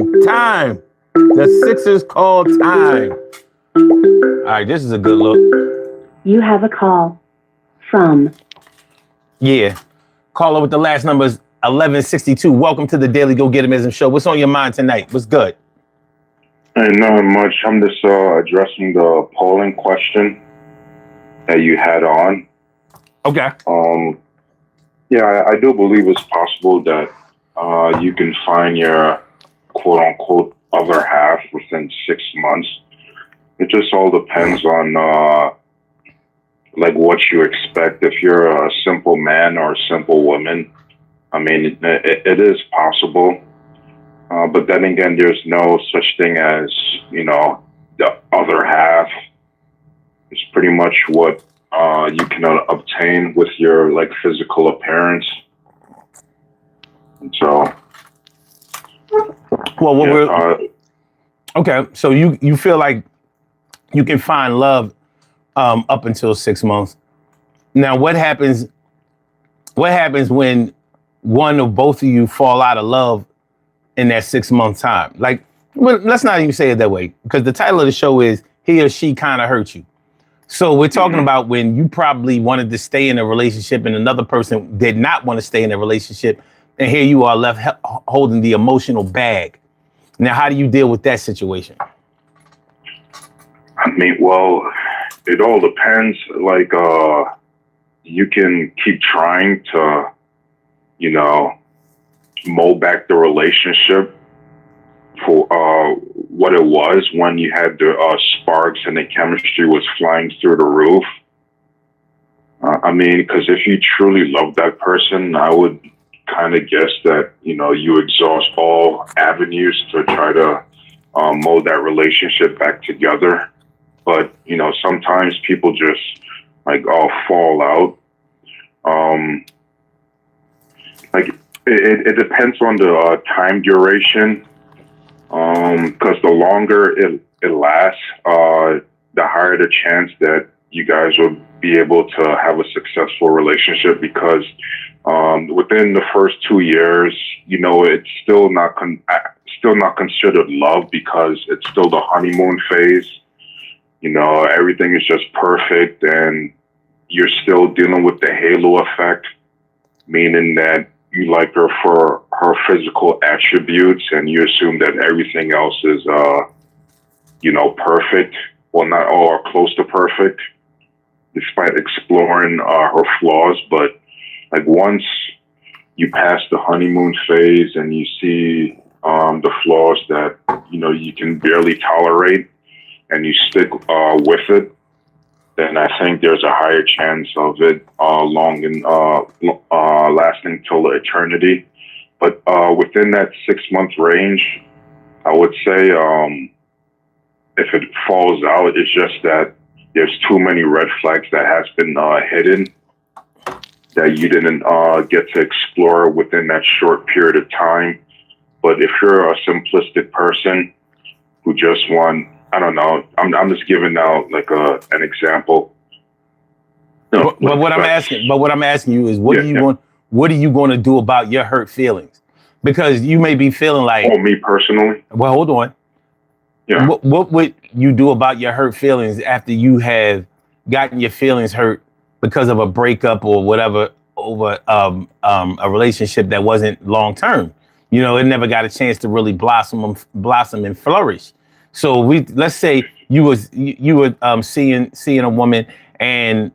The Sixers called time. All right, this is a good look. You have a call from. Yeah. Caller with the last number is 1162. Welcome to the Daily Go Getimism Show. What's on your mind tonight? What's good? Hey, not much. I'm just addressing the polling question that you had on. Okay. Yeah, I do believe it's possible that you can find your quote unquote other half within 6 months. It just all depends on like what you expect. If you're a simple man or a simple woman, I mean, it is possible. But then again, there's no such thing as, you know, the other half. It's pretty much what you can obtain with your like physical appearance. And so, well, okay. So you feel like you can find love up until 6 months. Now, what happens when one or both of you fall out of love in that 6 month time? Like, well, let's not even say it that way, because the title of the show is He or She Kind of Hurt You. So we're talking about when you probably wanted to stay in a relationship and another person did not want to stay in a relationship, and here you are left holding the emotional bag. Now, how do you deal with that situation? I mean, well, it all depends. Like, you can keep trying to, you know, mold back the relationship for what it was when you had the sparks and the chemistry was flying through the roof. I mean, because if you truly love that person, I would kind of guess that, you know, you exhaust all avenues to try to mold that relationship back together. But, you know, sometimes people just like all fall out. Like it depends on the time duration. Because the longer it lasts, the higher the chance that you guys will be able to have a successful relationship. Because within the first 2 years, you know, it's still not considered love because it's still the honeymoon phase. You know, everything is just perfect, and you're still dealing with the halo effect, meaning that you like her for her physical attributes, and you assume that everything else is, you know, perfect. Well, not all are close to perfect, despite exploring her flaws. But like once you pass the honeymoon phase and you see the flaws that, you know, you can barely tolerate, and you stick with it, then I think there's a higher chance of it lasting till eternity. But within that 6 month range, I would say if it falls out, it's just that there's too many red flags that has been hidden that you didn't get to explore within that short period of time. But if you're a simplistic person who just want, I don't know, I'm just giving out like an example. No, But what I'm asking you is, what are you going to do about your hurt feelings? Because you may be feeling like, me personally. well, hold on. Yeah. What would you do about your hurt feelings after you have gotten your feelings hurt because of a breakup or whatever over a relationship that wasn't long term? You know, it never got a chance to really blossom and flourish. So let's say you were seeing a woman, and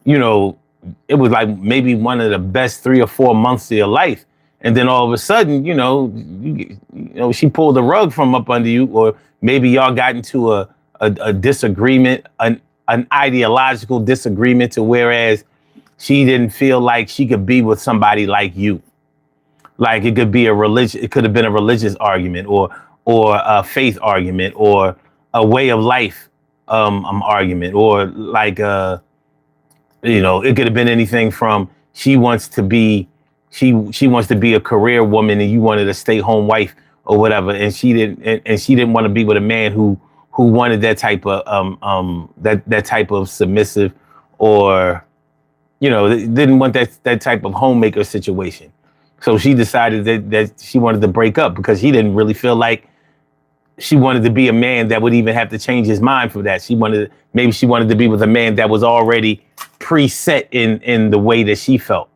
you know, it was like maybe one of the best 3 or 4 months of your life, and then all of a sudden, you know, she pulled the rug from up under you, or maybe y'all got into a disagreement, an ideological disagreement, to whereas she didn't feel like she could be with somebody like you. Like it could have been a religious argument, or a faith argument, or a way of life argument, or like you know, it could have been anything from she wants to be a career woman and you wanted a stay-home wife or whatever, and she didn't want to be with a man who wanted that type of that type of submissive, or you know, didn't want that type of homemaker situation. So she decided that she wanted to break up because he didn't really feel like she wanted to be a man that would even have to change his mind for that. Maybe she wanted to be with a man that was already preset in the way that she felt.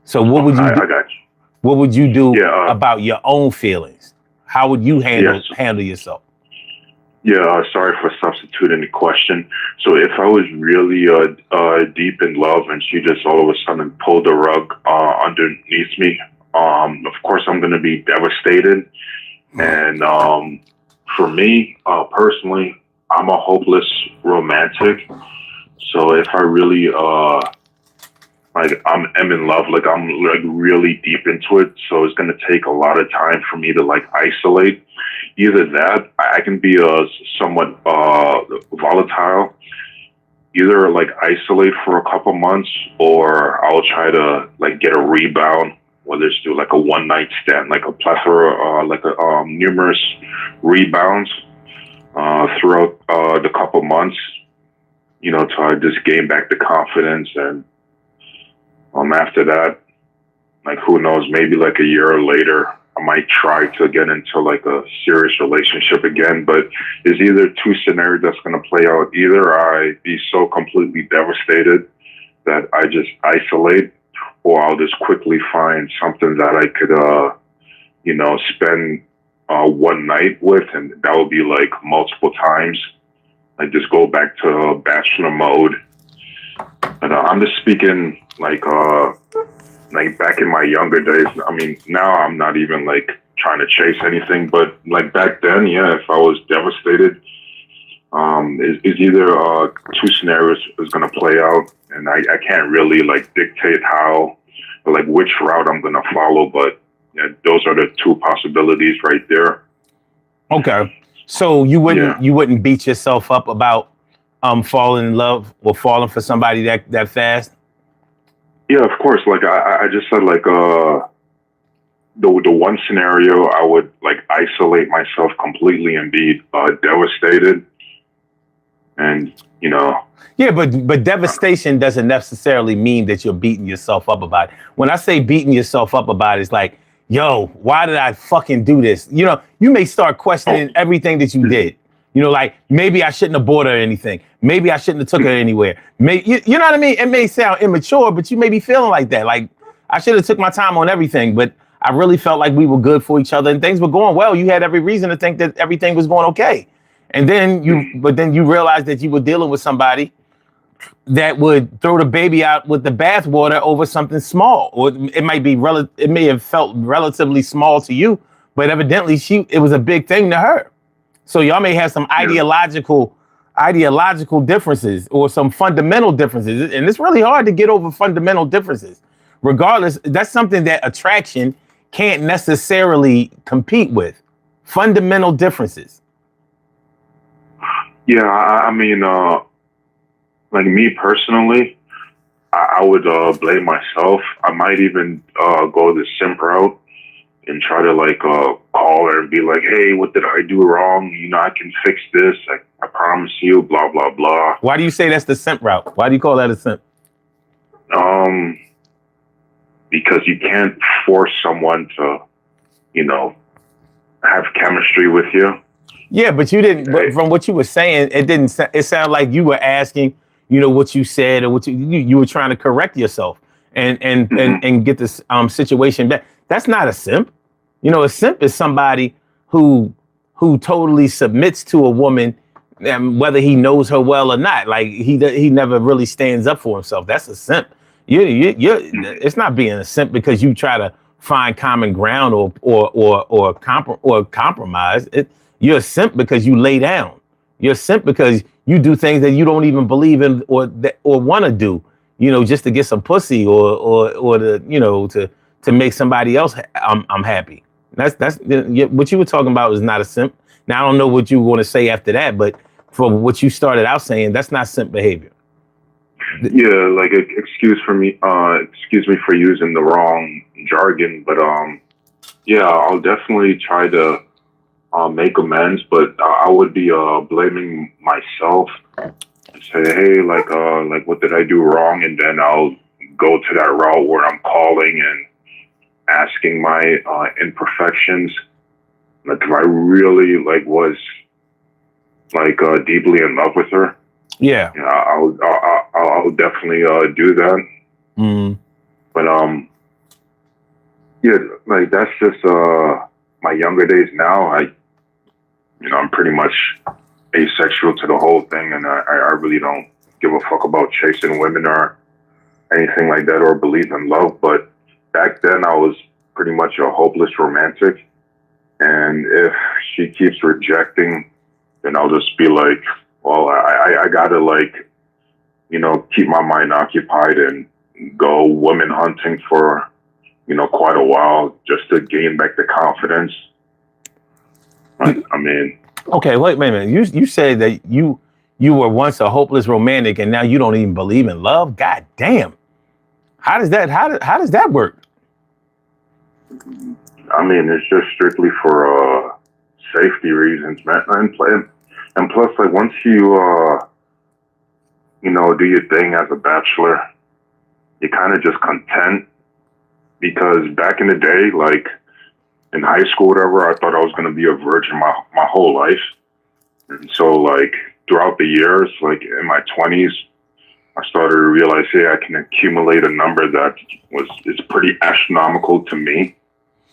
So what would you do? I got you. What would you do about your own feelings? How would you handle yourself? Yeah, sorry for substituting the question. So if I was really deep in love and she just all of a sudden pulled the rug underneath me, of course I'm going to be devastated. And for me, personally, I'm a hopeless romantic. So if I really I'm in love, like I'm like really deep into it, so it's gonna take a lot of time for me to like isolate. Either that, I can be somewhat volatile. Either like isolate for a couple months, or I'll try to like get a rebound, whether it's through like a one night stand, like a plethora, numerous rebounds throughout the couple months. You know, to just gain back the confidence, and after that, like who knows, maybe like a year later, I might try to get into like a serious relationship again. But there's either two scenarios that's going to play out. Either I be so completely devastated that I just isolate, or I'll just quickly find something that I could, spend one night with, and that would be like multiple times. like just go back to bachelor mode. And I'm just speaking like back in my younger days. I mean, now I'm not even like trying to chase anything, but like back then, yeah, if I was devastated, is either two scenarios is going to play out, and I can't really like dictate how or like which route I'm going to follow, but yeah, those are the two possibilities right there. Okay. So you wouldn't beat yourself up about falling in love or falling for somebody that fast? Yeah, of course. Like I just said, like the one scenario, I would like isolate myself completely and be devastated, and you know. Yeah, but devastation doesn't necessarily mean that you're beating yourself up about it. When I say beating yourself up about it, it's like, yo, why did I fucking do this? You know, you may start questioning everything that you did. You know, like maybe I shouldn't have bought her anything. Maybe I shouldn't have took her anywhere. You know what I mean? It may sound immature, but you may be feeling like that. Like I should have took my time on everything, but I really felt like we were good for each other and things were going well. You had every reason to think that everything was going okay. And then you realized that you were dealing with somebody that would throw the baby out with the bathwater over something small, or it may have felt relatively small to you, but evidently it was a big thing to her. So y'all may have some ideological differences or some fundamental differences, and it's really hard to get over fundamental differences. Regardless, that's something that attraction can't necessarily compete with. Fundamental differences. Yeah, I mean, like me personally, I would blame myself. I might even go the simp route and try to like call her and be like, hey, what did I do wrong? You know, I can fix this. I promise you, blah, blah, blah. Why do you say that's the simp route? Why do you call that a simp? Because you can't force someone to, you know, have chemistry with you. Yeah, but you didn't. But from what you were saying, it sounded like you were asking, you know, what you said or what you were trying to correct yourself and get this situation back. That's not a simp. You know, a simp is somebody who totally submits to a woman, whether he knows her well or not. Like he never really stands up for himself. That's a simp. It's not being a simp because you try to find common ground or compromise. You're a simp because you lay down. You're a simp because you do things that you don't even believe in or want to do, you know, just to get some pussy or to, you know, to make somebody else I'm happy. That's what you were talking about is not a simp. Now, I don't know what you want to say after that, but from what you started out saying, that's not simp behavior. Yeah, like excuse me for using the wrong jargon, but yeah, I'll definitely try to make amends, but I would be blaming myself and say, hey, like what did I do wrong? And then I'll go to that route where I'm calling and asking my imperfections. Like if I really like was like deeply in love with her, yeah, I'll definitely do that. Mm. But yeah, like that's just my younger days now. I'm pretty much asexual to the whole thing, and I really don't give a fuck about chasing women or anything like that or believe in love. But back then I was pretty much a hopeless romantic, and if she keeps rejecting, then I'll just be like, well, I gotta like, you know, keep my mind occupied and go woman hunting for, you know, quite a while just to gain back the confidence. I mean, okay, wait a minute. You said that you were once a hopeless romantic and now you don't even believe in love. God damn. How does that work? I mean, it's just strictly for safety reasons, man. And plus, like once you you know, do your thing as a bachelor, you're kind of just content, because back in the day, like in high school, whatever, I thought I was going to be a virgin my whole life. And so like throughout the years, like in my 20s, I started to realize, hey, I can accumulate a number that is pretty astronomical to me.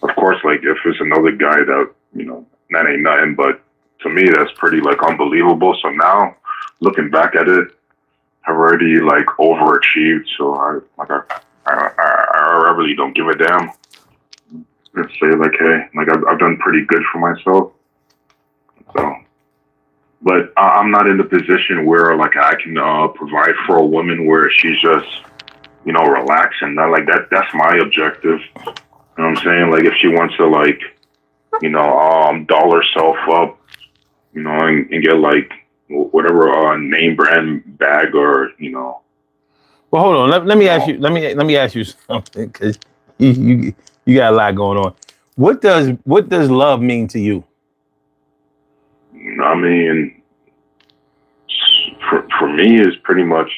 Of course, like if it's another guy that, you know, that ain't nothing, but to me, that's pretty like unbelievable. So now looking back at it, I've already like overachieved. So I really don't give a damn. Let's say like, hey, like I've done pretty good for myself. So, but I'm not in the position where like I can provide for a woman where she's just, relaxing. Not like that. That's my objective. You know what I'm saying? Like if she wants to like, doll herself up, and get like whatever name brand bag or. Well, hold on. Let me ask you. Let me ask you something because you got a lot going on. What does love mean to you? I mean, for me, it's pretty much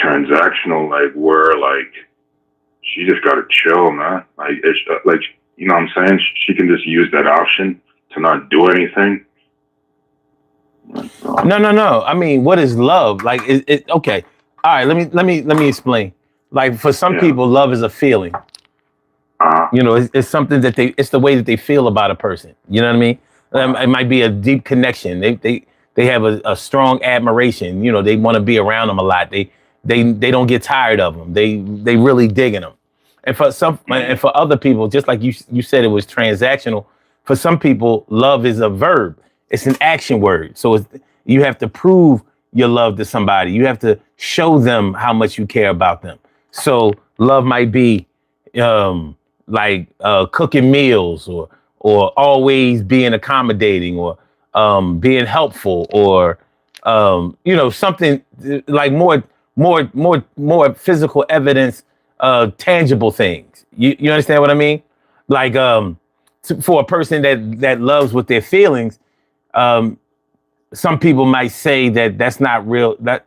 transactional. Like where like she just gotta chill, man. Like it's like what I'm saying. She can just use that option to not do anything. No. I mean, what is love? Like, it okay? All right. Let me explain. Like for some people, love is a feeling. It's something that it's the way that they feel about a person. You know what I mean? It might be a deep connection. They have a strong admiration. They want to be around them a lot. They don't get tired of them. They really digging them. And for other people, just like you said, it was transactional. For some people, love is a verb. It's an action word. So you have to prove your love to somebody. You have to show them how much you care about them. So love might be cooking meals or always being accommodating or being helpful or something like more physical evidence, tangible things. You understand what I mean? Like for a person that loves with their feelings, some people might say that that's not real. That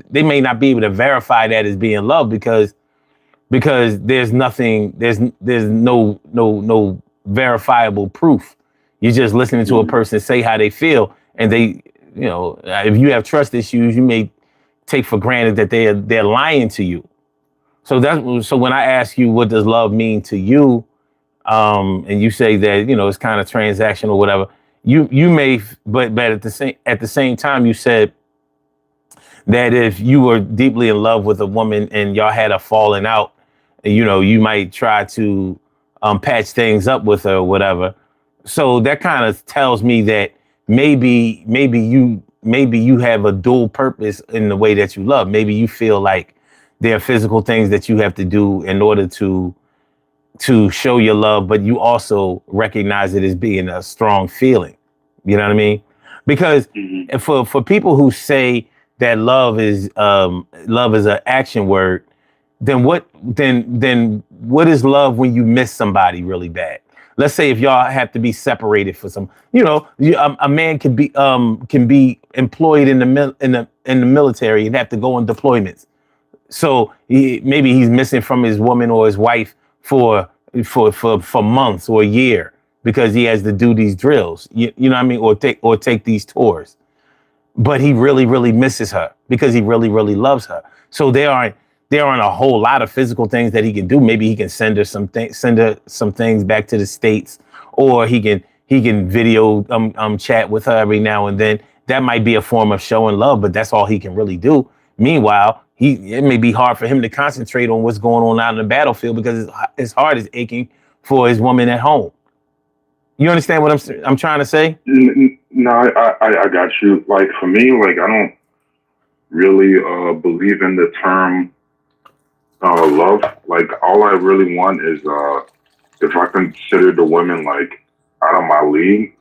they may not be able to verify that as being love because there's nothing, there's no verifiable proof. You're just listening to a person say how they feel, and they, if you have trust issues, you may take for granted that they're lying to you. So when I ask you what does love mean to you, and you say that it's kind of transactional, whatever. You may, but at the same time, you said that if you were deeply in love with a woman and y'all had a falling out, you might try to patch things up with her or whatever. So that kind of tells me that maybe you have a dual purpose in the way that you love. Maybe you feel like there are physical things that you have to do in order to show your love, but you also recognize it as being a strong feeling. You know what I mean? Because for people who say that love is an action word, then what is love when you miss somebody really bad? Let's say if y'all have to be separated for some, a man can be employed in the military and have to go on deployments. So maybe he's missing from his woman or his wife for months or a year because he has to do these drills. You know what I mean? Or take these tours. But he really, really misses her because he really, really loves her. So there aren't a whole lot of physical things that he can do. Maybe he can send her some things back to the States, or he can video chat with her every now and then. That might be a form of showing love, but that's all he can really do. Meanwhile, it may be hard for him to concentrate on what's going on out in the battlefield because his heart is aching for his woman at home. You understand what I'm trying to say? No, I got you. Like for me, like I don't really believe in the term love. Like all I really want is if I consider the women like out of my league,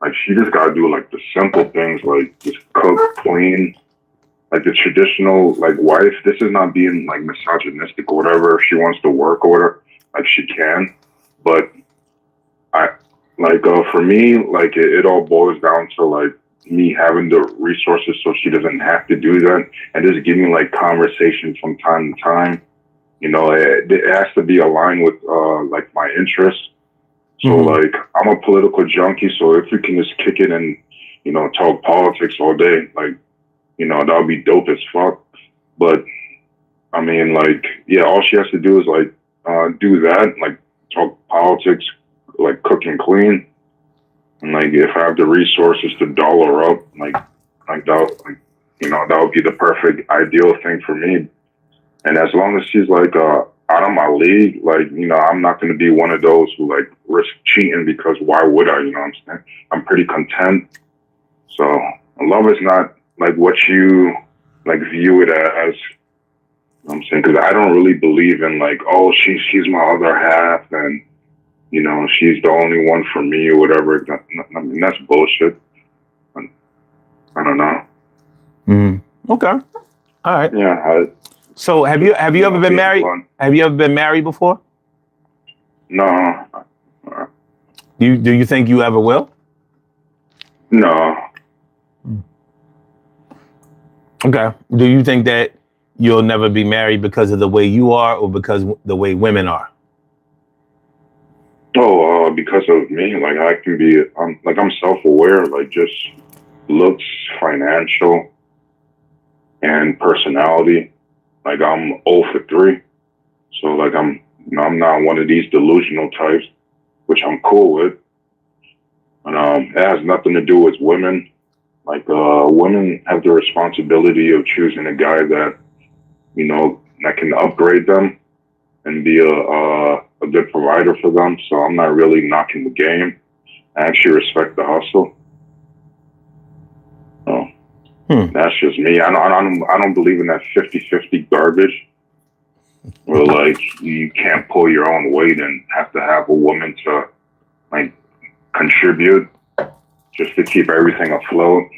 like she just gotta do like the simple things like just cook, clean, like the traditional like wife. This is not being like misogynistic or whatever. If she wants to work or whatever, like she can. But for me, like it all boils down to like me having the resources so she doesn't have to do that, and just giving like conversation from time to time. It has to be aligned with like my interests. So like I'm a political junkie, so if we can just kick it and talk politics all day, like that would be dope as fuck. But I mean, like all she has to do is like do that, like talk politics, like cook and clean. And like, if I have the resources to doll her up, that would be the perfect ideal thing for me. And as long as she's like out of my league, like, I'm not going to be one of those who like risk cheating, because why would I? You know what I'm saying? I'm pretty content. So love is not like what you like view it as. You know what I'm saying? Because I don't really believe in like, oh, she's my other half, and she's the only one for me or whatever. I mean, that's bullshit. I don't know. Okay. All right. Yeah. So have you ever been married? Have you ever been married before? No. Do you think you ever will? No. Okay. Do you think that you'll never be married because of the way you are, or because the way women are? Oh, because of me. Like, I can be, I'm self-aware, like just looks, financial, and personality. Like, I'm 0 for 3. So like, I'm not one of these delusional types, which I'm cool with. And it has nothing to do with women. Like, women have the responsibility of choosing a guy that, that can upgrade them and be a good provider for them. So I'm not really knocking the game. I actually respect the hustle. So that's just me. I don't believe in that 50-50 garbage where like you can't pull your own weight and have to have a woman to like contribute just to keep everything afloat.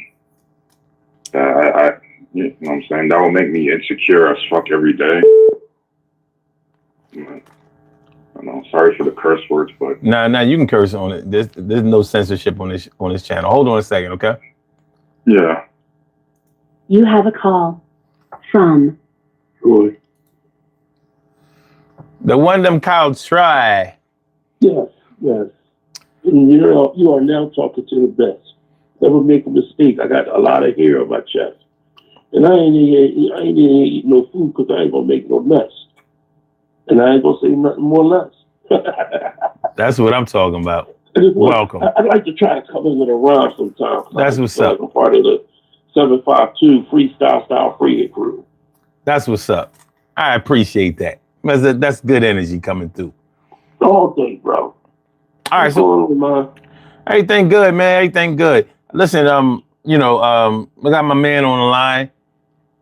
You know what I'm saying? That will make me insecure as fuck every day. I don't know. Sorry for the curse words, but Nah, you can curse on it. There's no censorship on this channel. Hold on a second, okay? Yeah. You have a call from Who? The one them cows try. Yes. And you are now talking to the best. Never make a mistake. I got a lot of hair on my chest. And I ain't even eat no food because I ain't going to make no mess. And I ain't going to say nothing more or less. That's what I'm talking about. Welcome. I'd like to try to come in with a rhyme sometime. That's what's up. I'm part of the 752 Freestyle Style Free crew. That's what's up. I appreciate that. That's good energy coming through. All day, bro. All right, so everything good, man. Everything good. Listen, we got my man on the line,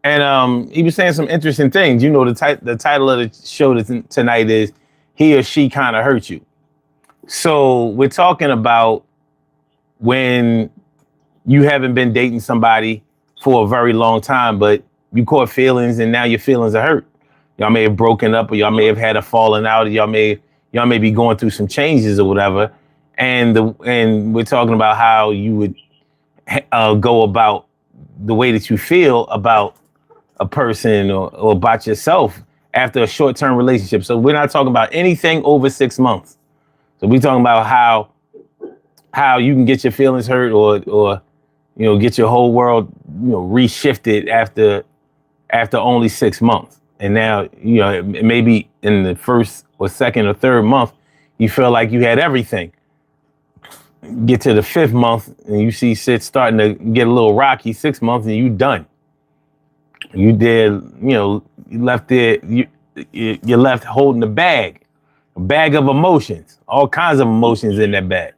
and he was saying some interesting things. The title of the show tonight is "He or She Kind of Hurt You." So we're talking about when you haven't been dating somebody for a very long time, but you caught feelings, and now your feelings are hurt. Y'all may have broken up, or y'all may have had a falling out, or y'all may be going through some changes or whatever. And we're talking about how you would go about the way that you feel about a person or about yourself after a short-term relationship. So we're not talking about anything over 6 months. So we're talking about how you can get your feelings hurt or get your whole world reshifted after only 6 months. And now maybe in the first or second or third month you feel like you had everything. Get to the 5th month and you see shit starting to get a little rocky. 6 months and you done. You did, you left there. You're left holding a bag of emotions, all kinds of emotions in that bag.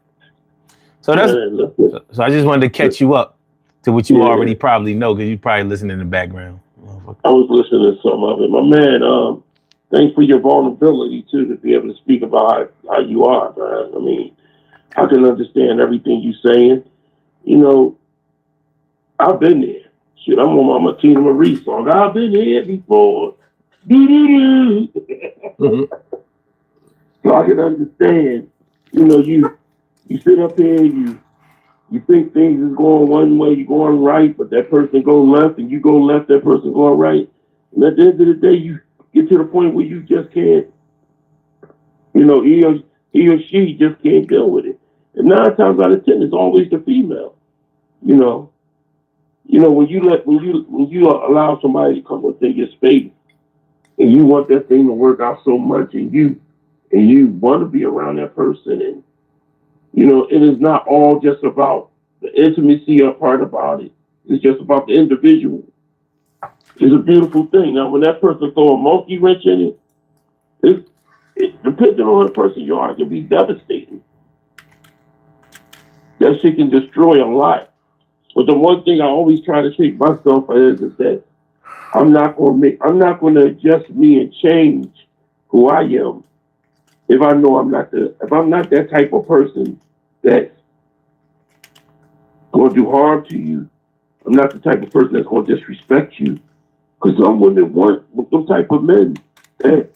So I just wanted to catch you up to what you already probably know, because you probably listen in the background. I was listening to some of it. My man, thanks for your vulnerability too, to be able to speak about how you are, man. I mean, I can understand everything you're saying. I've been there. Shit, I'm on my Tina Marie song. I've been here before. So I can understand. You sit up here, you think things is going one way, you're going right, but that person go left, and you go left, that person going right. And at the end of the day, you get to the point where you just can't, he or she just can't deal with it. And 9 times out of 10, it's always the female. When you allow somebody to come within your space, and you want that thing to work out so much, and you want to be around that person, You know, it is not all just about the intimacy or part about it. It's just about the individual. It's a beautiful thing. Now, when that person throw a monkey wrench in it, depending on the person you are, it can be devastating. That shit can destroy a lot. But the one thing I always try to take myself is that I'm not going to adjust me and change who I am if I know if I'm not that type of person that's going to do harm to you. I'm not the type of person that's going to disrespect you. Because some women want those type of men that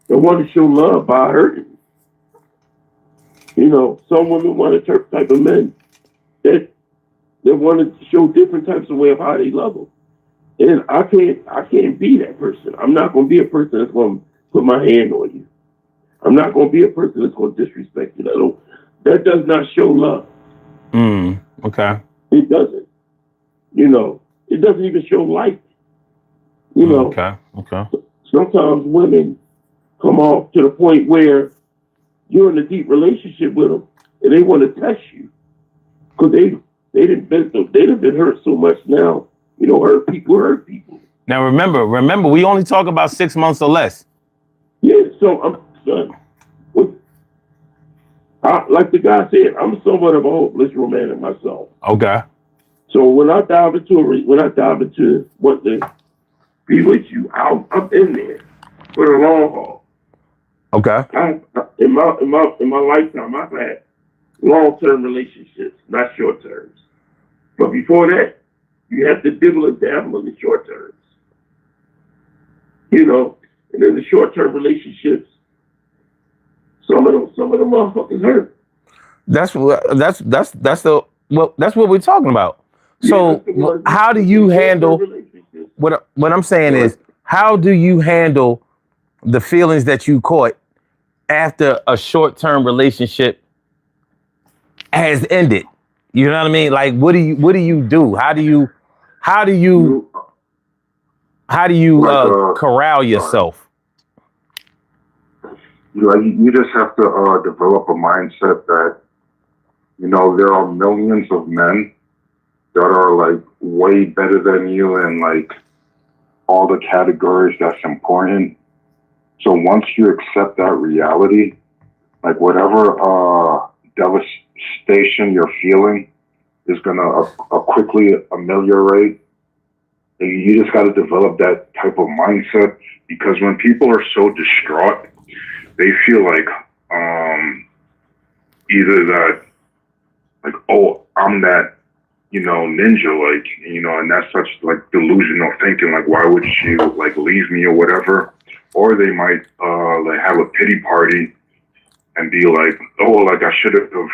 want to show love by hurting. You know, some women want a type of men that want to show different types of way of how they love them. And I can't be that person. I'm not going to be a person that's going to put my hand on you. I'm not going to be a person that's going to disrespect you. That does not show love. Okay. It doesn't. You know, it doesn't even show light. You know. Okay. Sometimes women come off to the point where you're in a deep relationship with them and they want to test you because they didn't been hurt so much now. You know, hurt people. Now remember, we only talk about 6 months or less. Yeah, so like the guy said, I'm somewhat of a hopeless romantic myself. Okay. So when I dive into what to be with you, I'm in there for the long haul. Okay. In my lifetime, I've had long-term relationships, not short terms. But before that, you have to dibble and dabble in the short terms. You know, and in the short-term relationships, some of them motherfuckers hurt. That's what we're talking about. So how do you handle what I'm saying is, how do you handle the feelings that you caught after a short-term relationship has ended? You know what I mean? Like, what do you do? How do you corral yourself? You just have to develop a mindset that, you know, there are millions of men that are like way better than you in like all the categories that's important. So once you accept that reality, like whatever devastation you're feeling is gonna quickly ameliorate. And you just got to develop that type of mindset, because when people are so distraught, they feel like either that, like, oh, I'm that, you know, ninja, like, you know, and that's such like delusional thinking, like, why would she like leave me or whatever? Or they might like have a pity party and be like, oh, like I should have,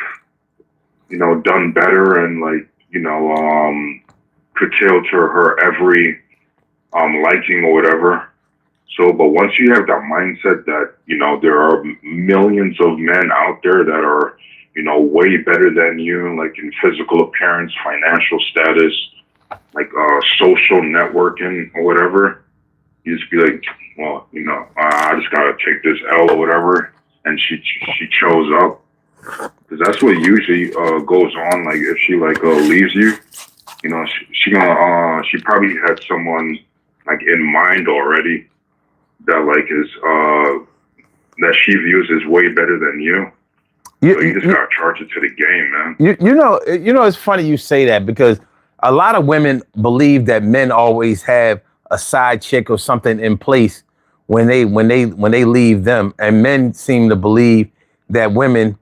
you know, done better, and like, you know, curtailed to her every liking or whatever. So, but once you have that mindset that, you know, there are millions of men out there that are, you know, way better than you, like in physical appearance, financial status, like social networking or whatever, you just be like, well, you know, I just gotta take this L or whatever, and she shows up, because that's what usually goes on. Like if she like leaves you, you know, she probably had someone like in mind already that like is that she views as way better than you. So you just gotta charge it to the game, man. You know, it's funny you say that, because a lot of women believe that men always have a side chick or something in place when they leave them, and men seem to believe that women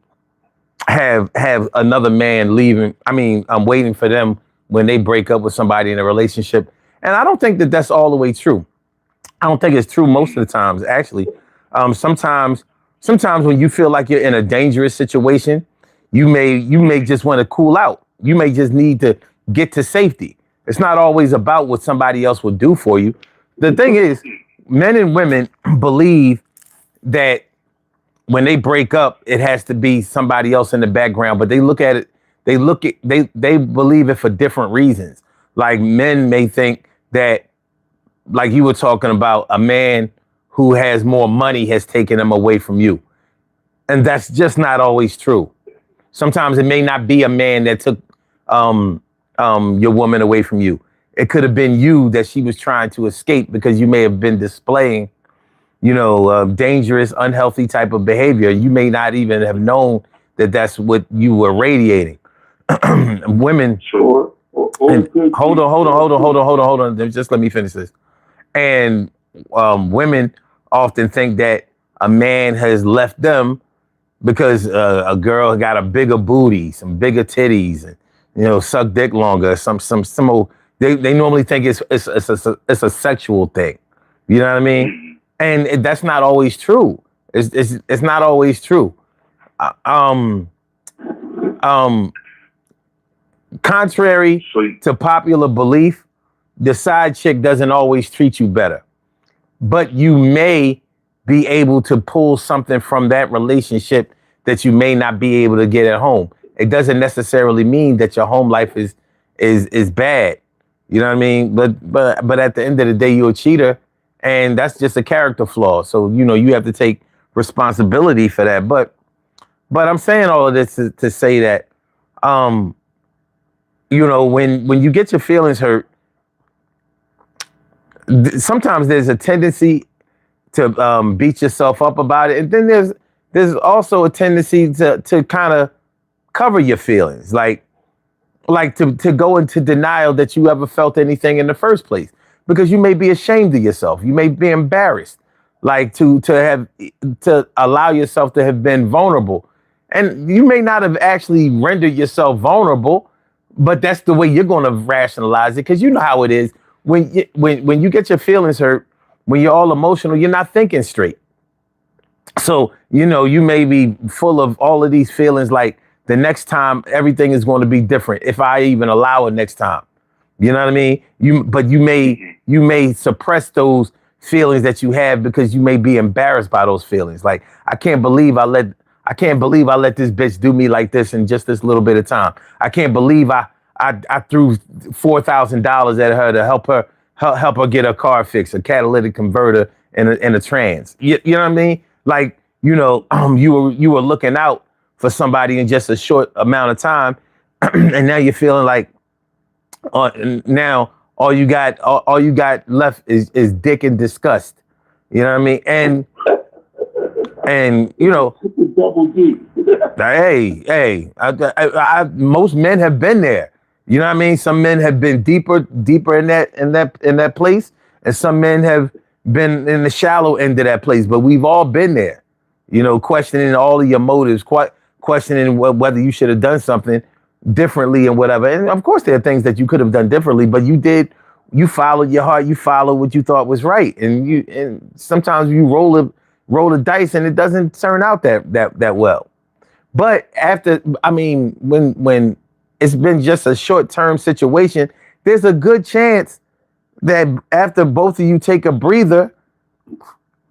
have another man leaving. I mean, I'm waiting for them when they break up with somebody in a relationship, and I don't think that that's all the way true. I don't think it's true most of the times, actually. Sometimes when you feel like you're in a dangerous situation, you may just want to cool out. You may just need to get to safety. It's not always about what somebody else will do for you. The thing is, men and women believe that when they break up, it has to be somebody else in the background, but they believe it for different reasons. Like men may think that, like you were talking about, a man who has more money has taken them away from you. And that's just not always true. Sometimes it may not be a man that took your woman away from you. It could have been you that she was trying to escape because you may have been displaying, dangerous, unhealthy type of behavior. You may not even have known that that's what you were radiating. Women. Or Hold on. Just let me finish this. And women often think that a man has left them because a girl got a bigger booty, some bigger titties, and suck dick longer. Some old, they normally think it's a sexual thing. You know what I mean? And that's not always true. It's not always true. Contrary to popular belief, the side chick doesn't always treat you better, but you may be able to pull something from that relationship that you may not be able to get at home. It doesn't necessarily mean that your home life is bad. You know what I mean? But at the end of the day, you're a cheater, and that's just a character flaw. So you have to take responsibility for that. But I'm saying all of this to say that when you get your feelings hurt, sometimes there's a tendency to beat yourself up about it, and then there's also a tendency to kind of cover your feelings, like to go into denial that you ever felt anything in the first place, because you may be ashamed of yourself, you may be embarrassed, like to allow yourself to have been vulnerable, and you may not have actually rendered yourself vulnerable, but that's the way you're going to rationalize it, because you know how it is when you get your feelings hurt, when you're all emotional, you're not thinking straight. So, you may be full of all of these feelings, like the next time everything is going to be different, if I even allow it next time. You know what I mean? You may suppress those feelings that you have because you may be embarrassed by those feelings. Like, I can't believe I let this bitch do me like this in just this little bit of time. I can't believe I threw $4,000 at her to help her get her car fixed, a catalytic converter and a trans. You know what I mean? Like, you were looking out for somebody in just a short amount of time, and now you're feeling like now all you got left is dick and disgust. You know what I mean? And double D. hey, most men have been there. You know what I mean? Some men have been deeper in that place, and some men have been in the shallow end of that place. But we've all been there, questioning all of your motives, questioning whether you should have done something differently and whatever. And of course, there are things that you could have done differently, but you followed your heart, you followed what you thought was right, and sometimes you roll the dice and it doesn't turn out that well. But when it's been just a short-term situation, there's a good chance that after both of you take a breather,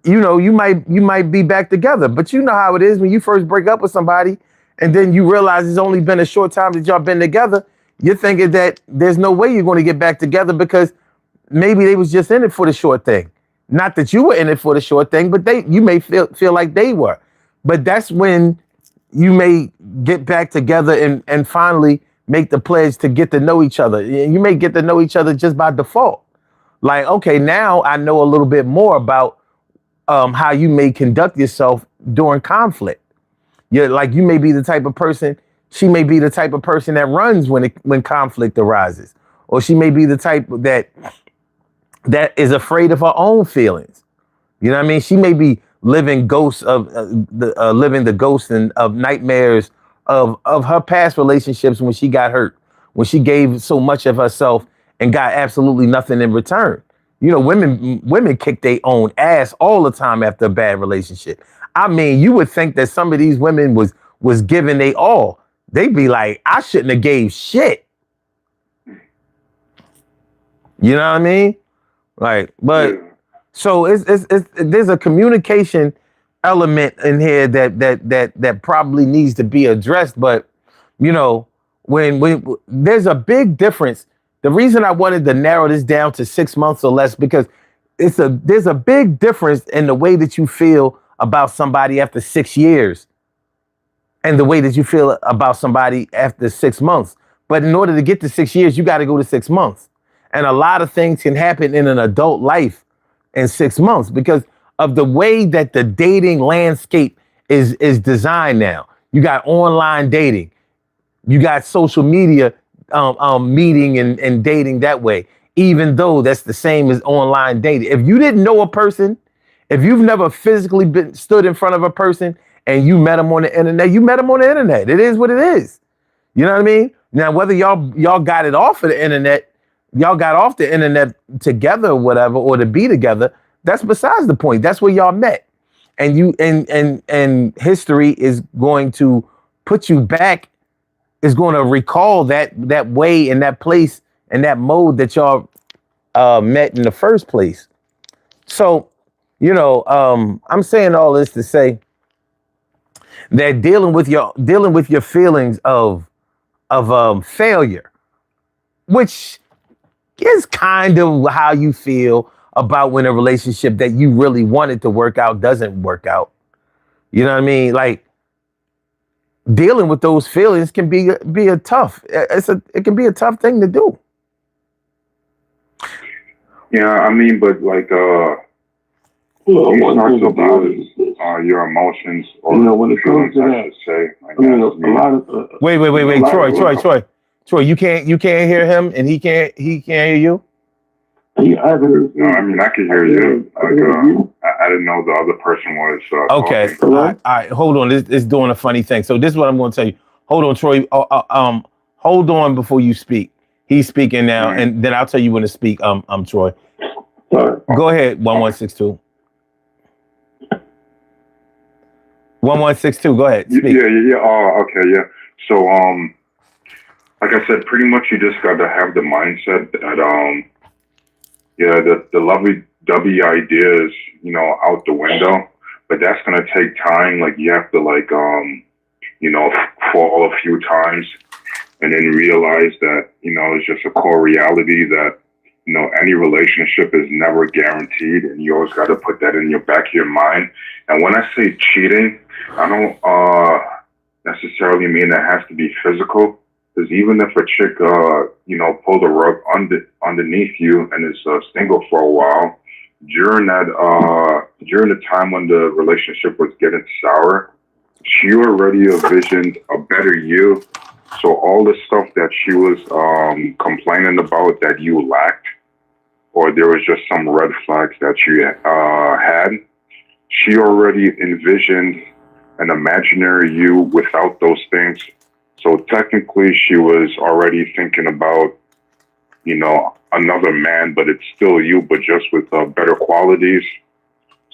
you might be back together. But you know how it is when you first break up with somebody and then you realize it's only been a short time that y'all been together. You're thinking that there's no way you're going to get back together because maybe they was just in it for the short thing. Not that you were in it for the short thing, but you may feel like they were. But that's when you may get back together and finally make the pledge to get to know each other. You may get to know each other just by default. Like, okay, now I know a little bit more about how you may conduct yourself during conflict. You may be the type of person, she may be the type of person that runs when conflict arises. Or she may be the type that is afraid of her own feelings. You know what I mean? She may be living ghosts of of nightmares of her past relationships when she got hurt, when she gave so much of herself and got absolutely nothing in return. Women kick their own ass all the time after a bad relationship. I mean, you would think that some of these women was giving they all. They'd be like, I shouldn't have gave shit. You know what I mean? Like, but so it's there's a communication element in here that probably needs to be addressed. But when there's a big difference. The reason I wanted to narrow this down to 6 months or less, because there's a big difference in the way that you feel about somebody after 6 years and the way that you feel about somebody after 6 months. But in order to get to 6 years, you got to go to 6 months. And a lot of things can happen in an adult life in 6 months because of the way that the dating landscape is designed now. You got online dating, you got social media meeting and dating that way, even though that's the same as online dating. If you didn't know a person, if you've never physically been stood in front of a person and you met them on the internet, you met them on the internet. It is what it is. You know what I mean? Now, whether y'all got it off of the internet, y'all got off the internet together or whatever, or to be together, that's besides the point. That's where y'all met. And you and history is going to put you back, is going to recall that way and that place and that mode that y'all met in the first place. So, I'm saying all this to say that dealing with your feelings of failure, which is kind of how you feel about when a relationship that you really wanted to work out doesn't work out. You know what I mean? Like, dealing with those feelings can be a tough. It can be a tough thing to do. Yeah, I mean, but like, Well, you one talked thing about about it is, your emotions, or when it comes feelings, to I that, should say. Like, I mean, that's a me. lot of Wait, a lot of- Troy, you can't hear him, and he can't hear you. I've heard. No, I mean, I can hear you. I can hear you. I didn't know the other person was Okay, talking. all right, hold on. It's doing a funny thing. So this is what I'm going to tell you. Hold on, Troy. Hold on before you speak. He's speaking now, All right. and then I'll tell you when to speak. Troy. Sorry. Go ahead. 1162. 1162. Go ahead. Speak. Yeah. Oh, okay, yeah. So, like I said, pretty much you just got to have the mindset that, the lovey-dovey idea is, out the window, but that's going to take time. Like, you have to, fall a few times and then realize that, it's just a core reality that, any relationship is never guaranteed, and you always got to put that in your back of your mind. And when I say cheating, I don't necessarily mean it has to be physical. Because even if a chick, pull the rug underneath you and is single for a while, during the time when the relationship was getting sour, she already envisioned a better you. So all the stuff that she was complaining about that you lacked, or there was just some red flags that you had, she already envisioned an imaginary you without those things. So technically, she was already thinking about, another man, but it's still you, but just with better qualities.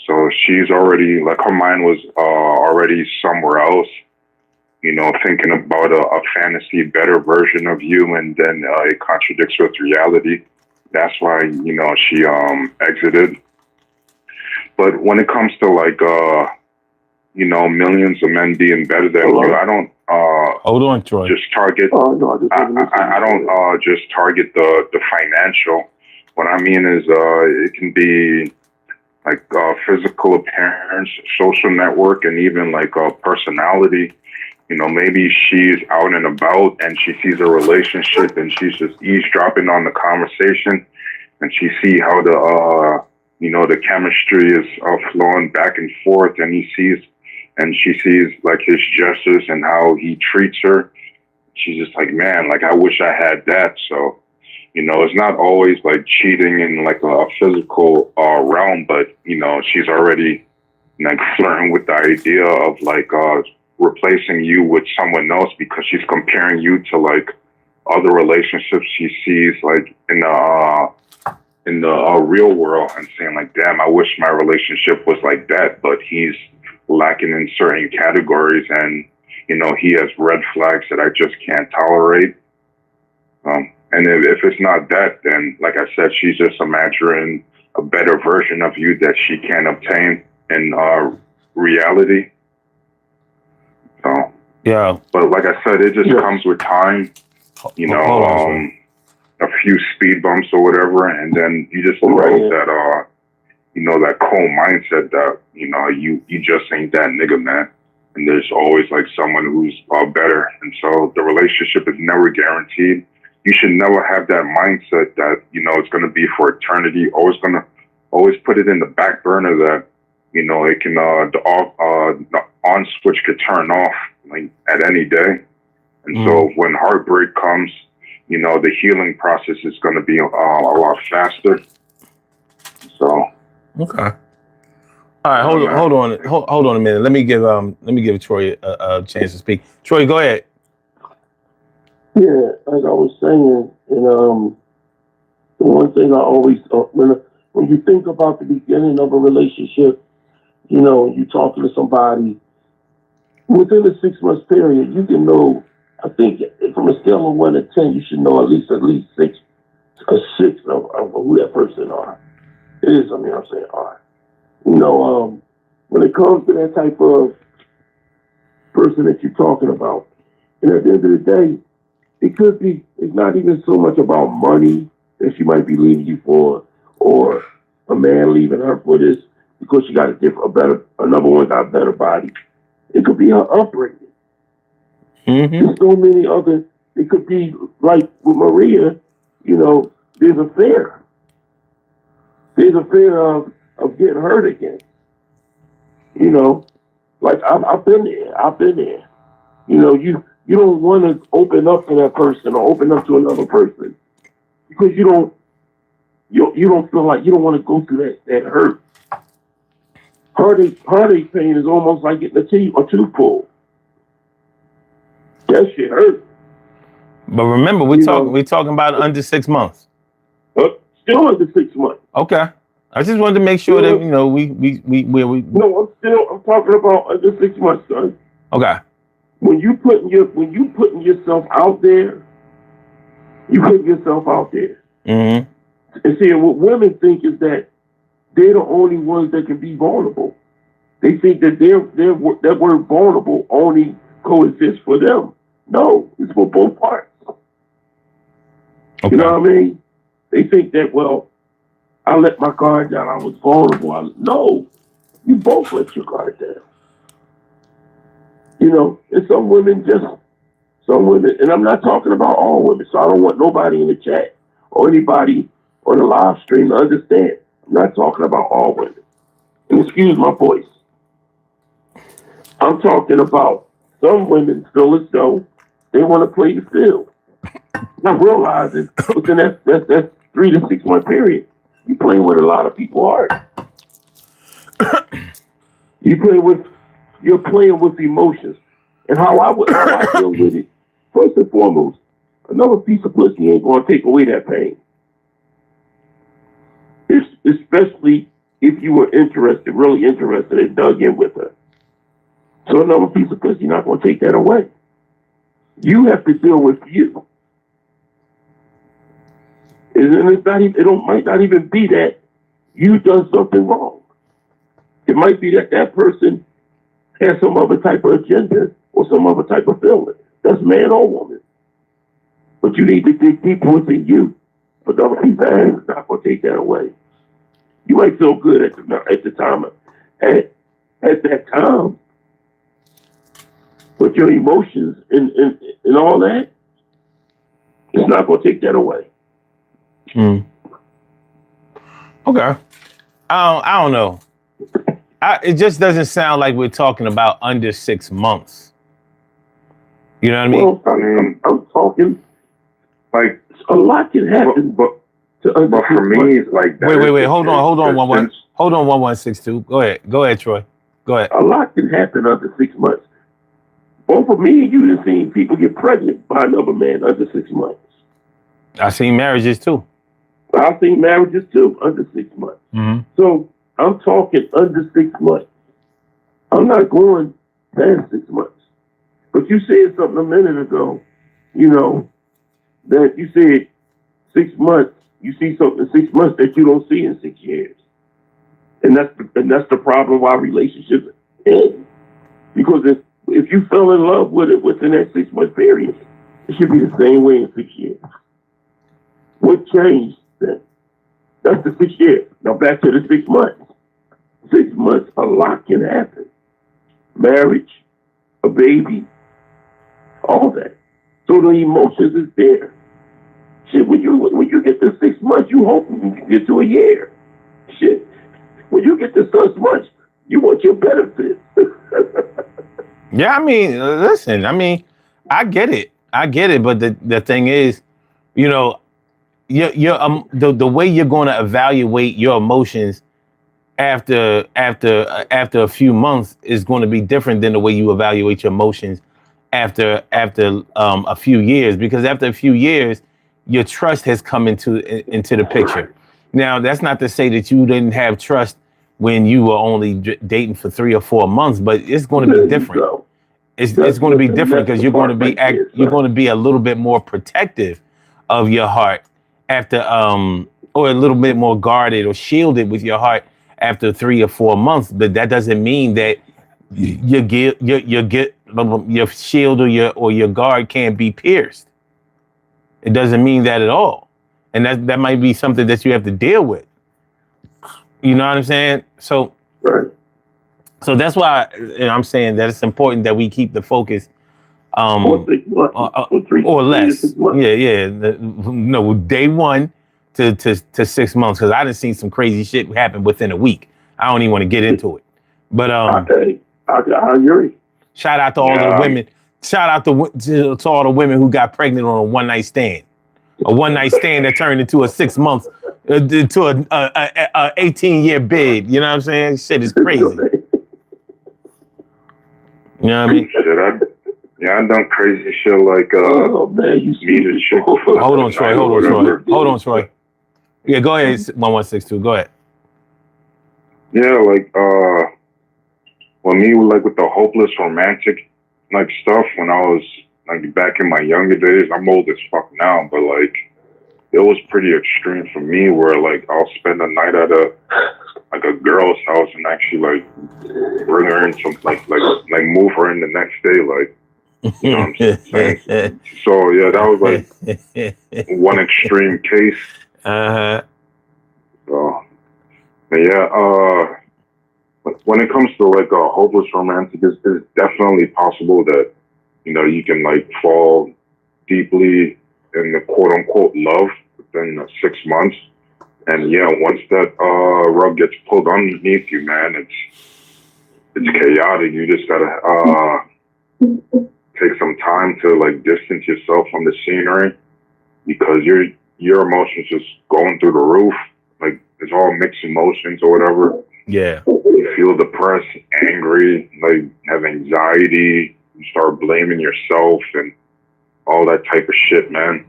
So she's already, like, her mind was already somewhere else, thinking about a fantasy, better version of you, and then it contradicts with reality. That's why, she exited. But when it comes to, like, millions of men being better than you, I don't hold on, Troy. just target. I don't just target the financial. What I mean is, it can be like physical appearance, social network, and even like personality. Maybe she's out and about and she sees a relationship and she's just eavesdropping on the conversation, and she see how the chemistry is flowing back and forth, and she sees like his gestures and how he treats her. She's just like, man, like, I wish I had that. So, it's not always like cheating in like a physical realm, but, she's already like flirting with the idea of like replacing you with someone else, because she's comparing you to like other relationships she sees like in the real world, and saying like, damn, I wish my relationship was like that, but he's lacking in certain categories, and he has red flags that I just can't tolerate. And if it's not that, then like I said, she's just imagining a better version of you that she can't obtain in reality. So Yeah. but like I said, it just comes with time, a few speed bumps or whatever, and then you just develop that that cold mindset that you just ain't that nigga, man. and there's always like someone who's better. And so the relationship is never guaranteed. You should never have that mindset that, you know, it's going to be for eternity. Always put it in the back burner that, you know, it can, the on switch could turn off like at any day. And so when heartbreak comes, you know, the healing process is going to be a lot faster. So. Okay. All right, hold on a minute. Let me give Troy a chance to speak. Troy, go ahead. Yeah, like I was saying, and the one thing I always when you think about the beginning of a relationship, you know, you talking to somebody within a 6 month period, you can know. I think from a scale of 1 to 10, you should know at least six of who that person are. It is. I mean, I'm saying are. You know, when it comes to that type of person that you're talking about, and at the end of the day, it could be. It's not even so much about money that she might be leaving you for, or a man leaving her for this because she got another one got a better body. It could be her upbringing. There's so many other. It could be like with Maria. You know, there's a fear. There's a fear of getting hurt again. You know, like I've been there. You know, you don't want to open up to that person or open up to another person because you don't feel like you don't want to go through that hurt. Heartache pain is almost like getting a tooth pulled. That shit hurt. But remember, we're talking about under 6 months. Still under 6 months. Okay. I just wanted to make sure that, you know, we. No, I'm talking about under 6 months, son. Okay. When you putting yourself out there, you putting yourself out there. Mm-hmm. And see, what women think is that they're the only ones that can be vulnerable. They think that that word vulnerable only coexists for them. No, it's for both parts. Okay. You know what I mean? They think that, well, I let my guard down. I was vulnerable. No, you both let your guard down. You know, and some women, and I'm not talking about all women, so I don't want nobody in the chat or anybody on the live stream to understand. I'm not talking about all women. And excuse my voice. I'm talking about some women feel as though they want to play the field. Not realizing within that 3 to 6 month period, you playing with a lot of people's heart. You're playing with emotions. And how I deal with it, first and foremost, another piece of pussy ain't gonna take away that pain. Especially if you were really interested and dug in with her. So another piece of pussy not gonna take that away. You have to deal with you. And it might not even be that you done something wrong. It might be that person has some other type of agenda or some other type of feeling. That's man or woman. But you need to dig deeper within you. But the other people's hands is not going to take that away. You might feel good at the time, at that time, but your emotions and all that, it's not going to take that away. Okay. I don't know. It just doesn't sound like we're talking about under 6 months. You know what I mean? Well, I'm talking like a lot can happen, but for me, it's like that. Wait. Hold on, 1162. Go ahead, Troy. Go ahead. A lot can happen under 6 months. Both of me and you have seen people get pregnant by another man under 6 months. I've seen marriages too. I've seen marriages too under 6 months. Mm-hmm. So I'm talking under 6 months. I'm not going past 6 months. But you said something a minute ago, you know, that you said 6 months, you see something in 6 months that you don't see in 6 years. And that's the problem why relationships end. Because if you fell in love with it within that 6 month period, it should be the same way in 6 years. What changed then? That's the 6 years. Now back to the 6 months. 6 months, a lot can happen. Marriage, a baby, all that. So the emotions is there. Shit, when you get to 6 months, you hope you can get to a year. Shit, when you get to 6 months, you want your benefits. Yeah, I mean, listen, I mean, I get it, but the thing is, you know, the way you're going to evaluate your emotions after a few months is going to be different than the way you evaluate your emotions after a few years, because after a few years your trust has come into the picture. Now that's not to say that you didn't have trust when you were only dating for 3 or 4 months, but it's going to be different. It's going to be different because you're going to be a little bit more protective of your heart after or a little bit more guarded or shielded with your heart after 3 or 4 months. But that doesn't mean that your shield or your guard can't be pierced. It doesn't mean that at all. And that might be something that you have to deal with. You know what I'm saying? So Right. So that's why I'm saying that it's important that we keep the focus, Or 6 months, or 3 or to less. 6 months. Yeah. No, day 1 to 6 months, because I done seen some crazy shit happen within a week. I don't even want to get into it. But I agree. shout out to all the women. Shout out to all the women who got pregnant on a one-night stand. A one-night stand that turned into a 6 months, into a 18-year bid. You know what I'm saying? Shit is crazy. You know what I mean? Shit, I done crazy shit like oh man, you meet a chick. Hold on, Troy. Yeah, go ahead. 1162. Go ahead. Yeah, like when me like with the hopeless romantic like stuff when I was like back in my younger days. I'm old as fuck now, but like it was pretty extreme for me where like I'll spend a night at a girl's house and actually like bring her in some like move her in the next day, like, you know what I'm saying? So yeah, that was like one extreme case. So but yeah, when it comes to like a hopeless romantic, it's definitely possible that, you know, you can like fall deeply in the quote unquote love within 6 months. And yeah, once that rug gets pulled underneath you, man, it's chaotic. You just gotta take some time to like distance yourself from the scenery, because your emotions just going through the roof. Like it's all mixed emotions or whatever. Yeah. You feel depressed, angry, like have anxiety. You start blaming yourself and all that type of shit, man.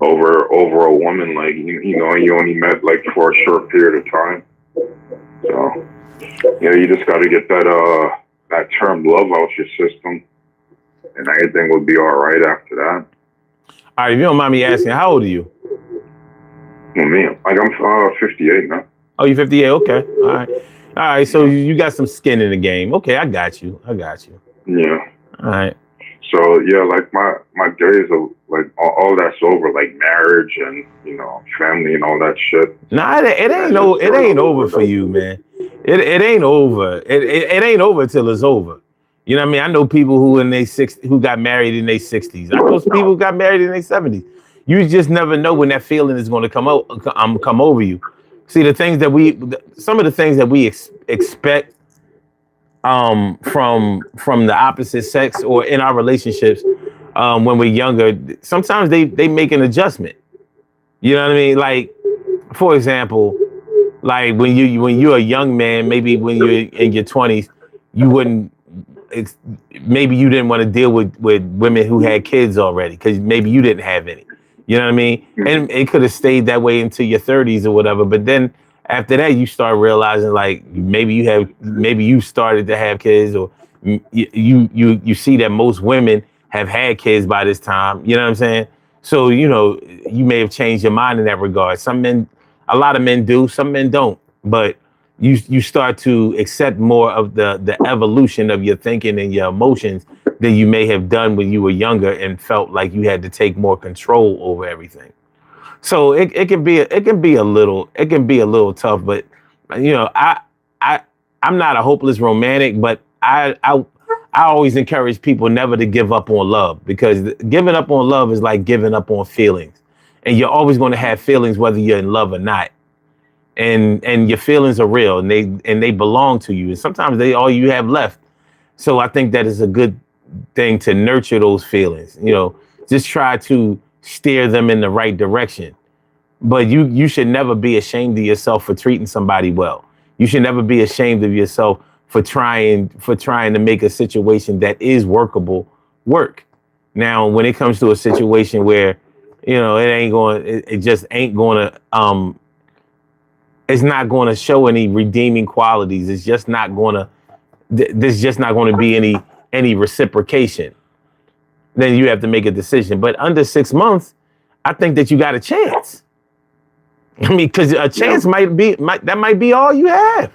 Over a woman, like you know, you only met like for a short period of time. So yeah, you just got to get that term love out your system, and everything will be all right after that. All right, if you don't mind me asking, how old are you? Well, me, like I'm 58 now. Oh, you 58? Okay. All right. So you got some skin in the game. Okay, I got you. Yeah. All right. So yeah, like my days of like all that's over, like marriage and, you know, family and all that shit. Nah, it ain't over for you, man. It ain't over. It ain't over till it's over. You know what I mean? I know people who got married in their 60s. I know people who got married in their 70s. You just never know when that feeling is going to come over you. See, some of the things that we expect from the opposite sex or in our relationships when we're younger, sometimes they make an adjustment. You know what I mean? Like, for example, like when you're a young man, maybe when you're in your 20s, maybe you didn't want to deal with women who had kids already because maybe you didn't have any. You know what I mean? And it could have stayed that way into your 30s or whatever. But then after that, you start realizing like maybe you started to have kids, or you see that most women have had kids by this time. You know what I'm saying? So, you know, you may have changed your mind in that regard. A lot of men do, some men don't. But you start to accept more of the evolution of your thinking and your emotions than you may have done when you were younger and felt like you had to take more control over everything. So it can be a little tough, but you know, I'm not a hopeless romantic, but I always encourage people never to give up on love, because giving up on love is like giving up on feelings, and you're always going to have feelings whether you're in love or not. And your feelings are real, and they belong to you, and sometimes they all you have left. So I think that is a good thing to nurture those feelings. Just try to steer them in the right direction. But you should never be ashamed of yourself for treating somebody well. You should never be ashamed of yourself for trying to make a situation that is workable work. Now, when it comes to a situation where it just ain't going to it's not going to show any redeeming qualities. It's just not going to. There's just not going to be any reciprocation. Then you have to make a decision. But under 6 months, I think that you got a chance. I mean, because a chance might be all you have.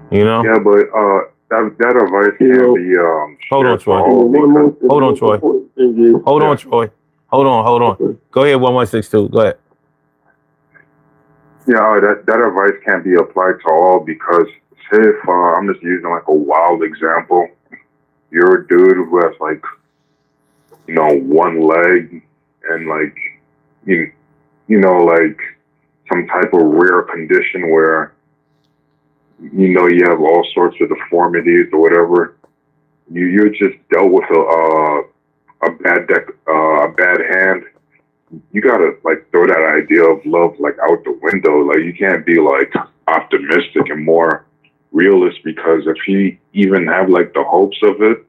Yeah, but that advice can be. Hold on, Troy. Hold on, Troy. Hold on, Troy. Hold on. Go ahead, 1162. Go ahead. Yeah, that advice can't be applied to all, because say if I'm just using like a wild example, you're a dude who has like one leg and like like some type of rare condition where you have all sorts of deformities or whatever. You just dealt with a bad hand. You gotta like throw that idea of love like out the window. Like you can't be like optimistic and more realist, because if you even have like the hopes of it,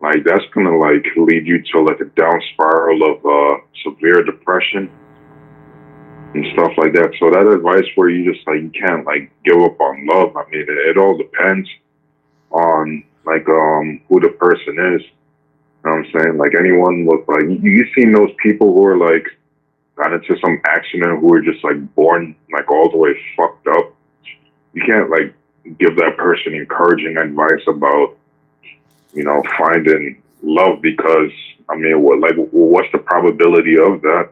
like that's gonna like lead you to like a down spiral of severe depression and stuff like that. So that advice where you just like you can't like give up on love. I mean, it all depends on like who the person is. You know what I'm saying? Like anyone with like you seen those people who are like got into some accident who are just like born like all the way fucked up. You can't like give that person encouraging advice about finding love, because I mean what's the probability of that?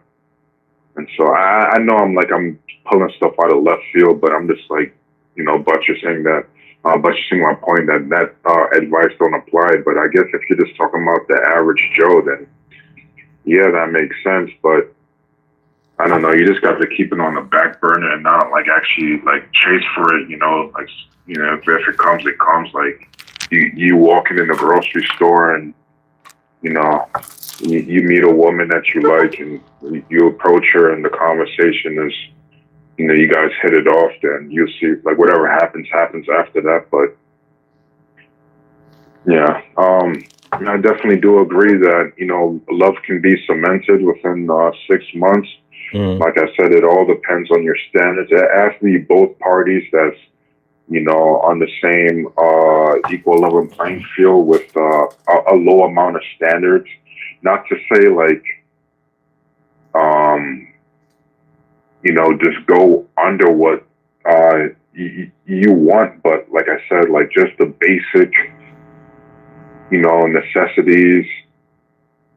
And so I know I'm pulling stuff out of left field, but I'm just like buttressing my point that advice don't apply. But I guess if you're just talking about the average Joe, then yeah, that makes sense. But I don't know. You just got to keep it on the back burner and not like actually like chase for it. If it comes, it comes. Like you walking in the grocery store and you meet a woman that you like and you approach her and the conversation is you guys hit it off, then you'll see like whatever happens after that. But yeah, I definitely do agree that, love can be cemented within 6 months. Like I said, it all depends on your standards. It has to be both parties that's, on the same equal level playing field with a low amount of standards. Not to say like, just go under what you want, but like I said, like just the basic, necessities,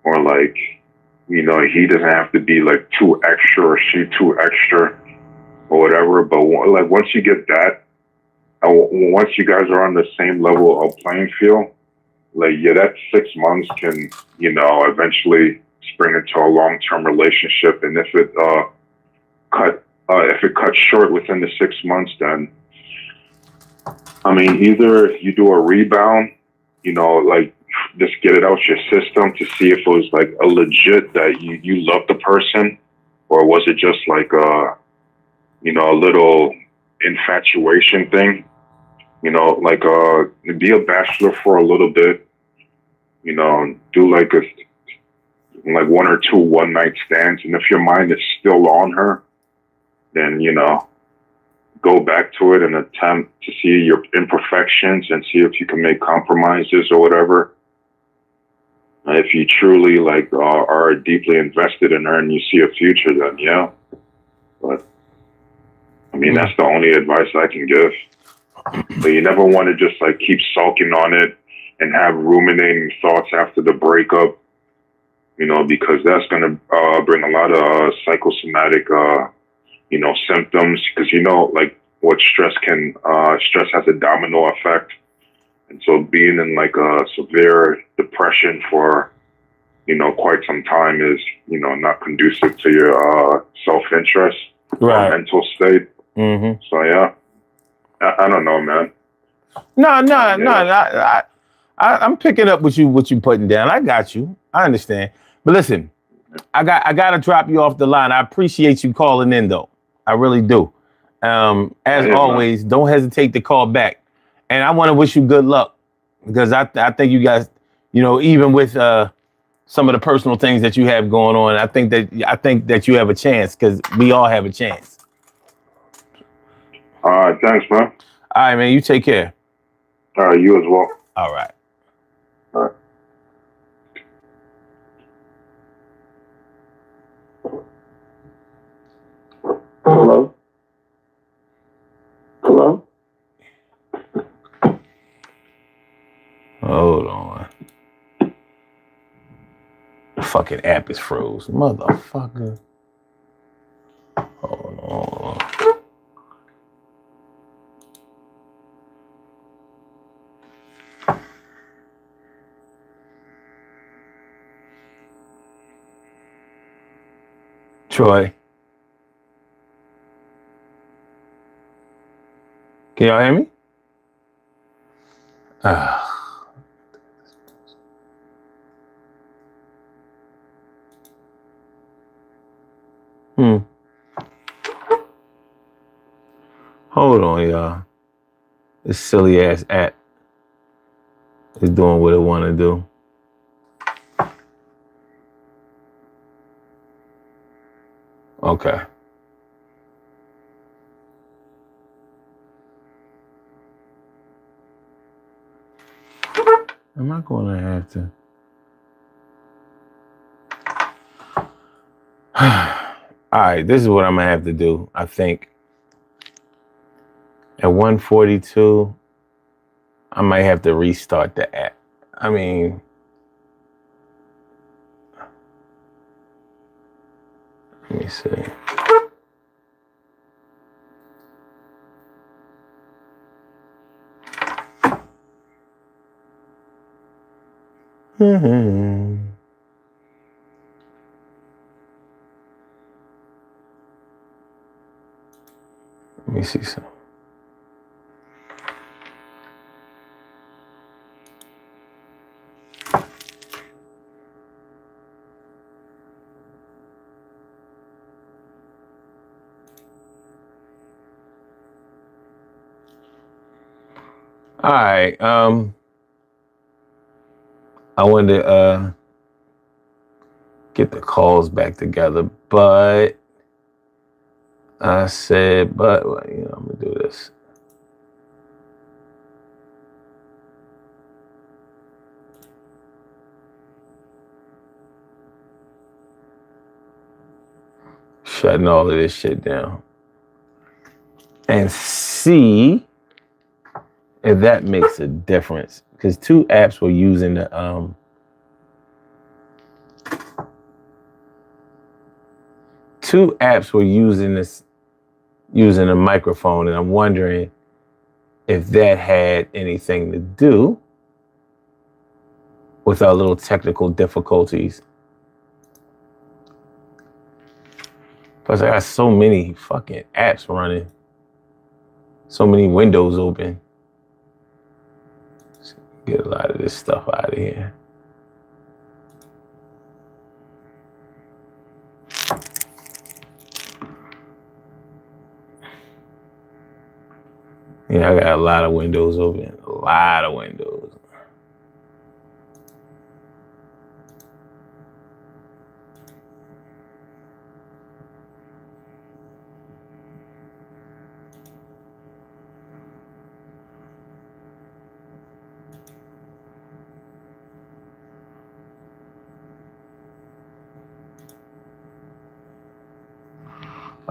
or like, he doesn't have to be like too extra or she too extra or whatever. But like once you get that, once you guys are on the same level of playing field, like that 6 months can, eventually spring into a long-term relationship. And if it cuts short within the 6 months, then I mean, either you do a rebound, like just get it out your system to see if it was like a legit that you love the person, or was it just like a little infatuation thing, like be a bachelor for a little bit, do like one or two one night stands, and if your mind is still on her, then go back to it and attempt to see your imperfections and see if you can make compromises or whatever. If you truly like are deeply invested in her and you see a future, then yeah. But I mean, that's the only advice I can give. But you never want to just like keep sulking on it and have ruminating thoughts after the breakup, because that's going to bring a lot of psychosomatic, symptoms. Because like what stress has a domino effect, And so being in like a severe depression for, quite some time is, not conducive to your self-interest or mental state. Mm-hmm. So yeah, I don't know, man. No. I'm picking up what you putting down. I got you. I understand. But listen, I got to drop you off the line. I appreciate you calling in, though. I really do. As always, don't hesitate to call back. And I want to wish you good luck because I think you guys, even with some of the personal things that you have going on, I think that you have a chance because we all have a chance. All right, thanks, man. All right, man. You take care. All right, you as well. All right. All right. Hello? Hello? Hold on. The fucking app is froze. Motherfucker. Hold on. Troy. Can y'all hear me? Hold on, y'all. This silly ass app is doing what it want to do. Okay. Am I going to have to? All right, this is what I'm going to have to do, I think. At 1:42, I might have to restart the app. I mean, let me see. Let me see some. All right. I wanted to get the calls back together, but I said, I'm gonna do this. Shutting all of this shit down and see if that makes a difference. Because two apps were using the using a microphone, and I'm wondering if that had anything to do with our little technical difficulties. Plus, I got so many fucking apps running, so many windows open. Let's get a lot of this stuff out of here. Yeah, I got a lot of windows open. A lot of windows.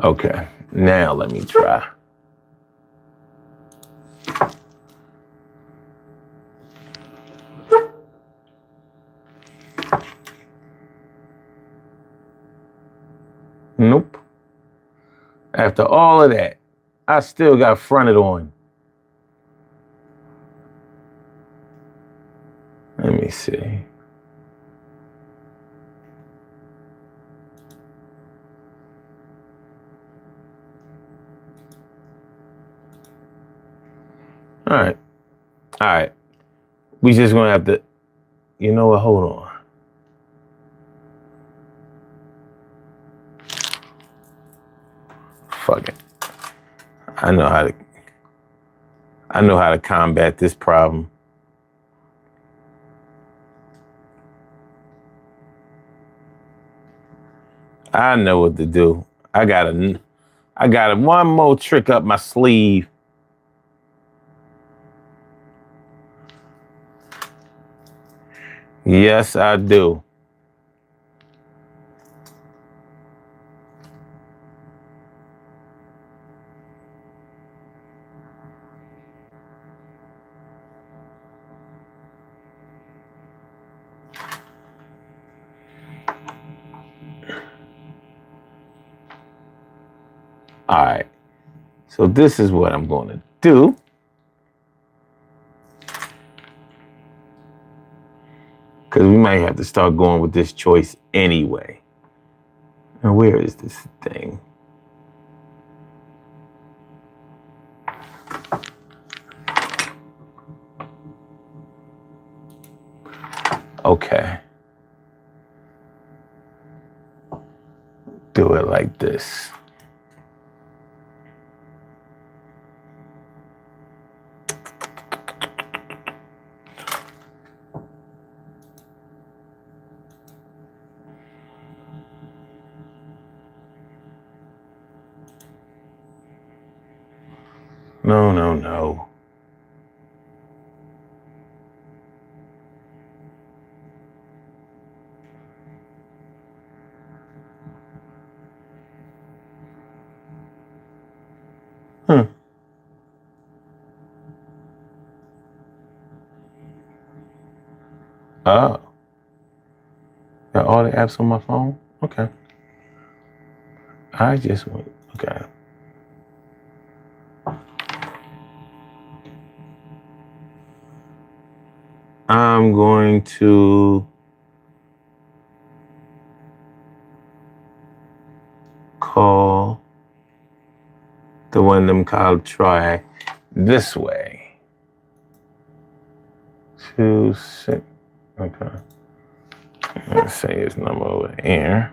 Okay, now let me try. Nope. After all of that, I still got fronted on. Let me see. All right. All right. We just gonna have to, you know what? Hold on. Fuck it. I know how to combat this problem. I know what to do. I got one more trick up my sleeve. Yes, I do. All right. So this is what I'm going to do. Because we might have to start going with this choice anyway. Now, where is this thing? Okay. Do it like this. No, no, no. Oh. Got all the apps on my phone? Okay. I just went, okay. I'm going to call the one them called try this way. 26. Okay. Let's say his number over here.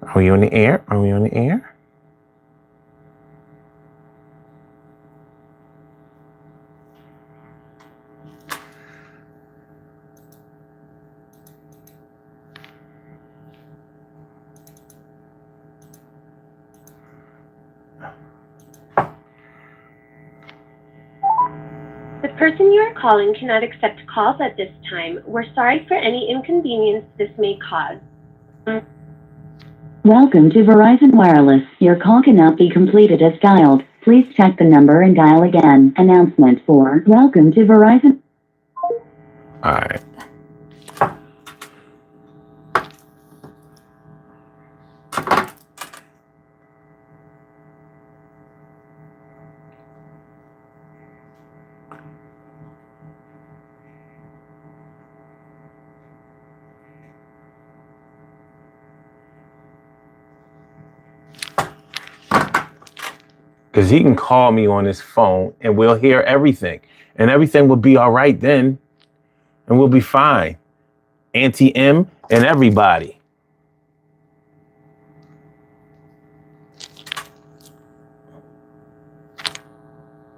Are we on the air? Are we on the air? The person you are calling cannot accept calls at this time. We're sorry for any inconvenience this may cause. Welcome to Verizon Wireless. Your call cannot be completed as dialed. Please check the number and dial again. Announcement for Welcome to Verizon. All right. Because he can call me on his phone and we'll hear everything. And everything will be all right then. And we'll be fine. Auntie M and everybody.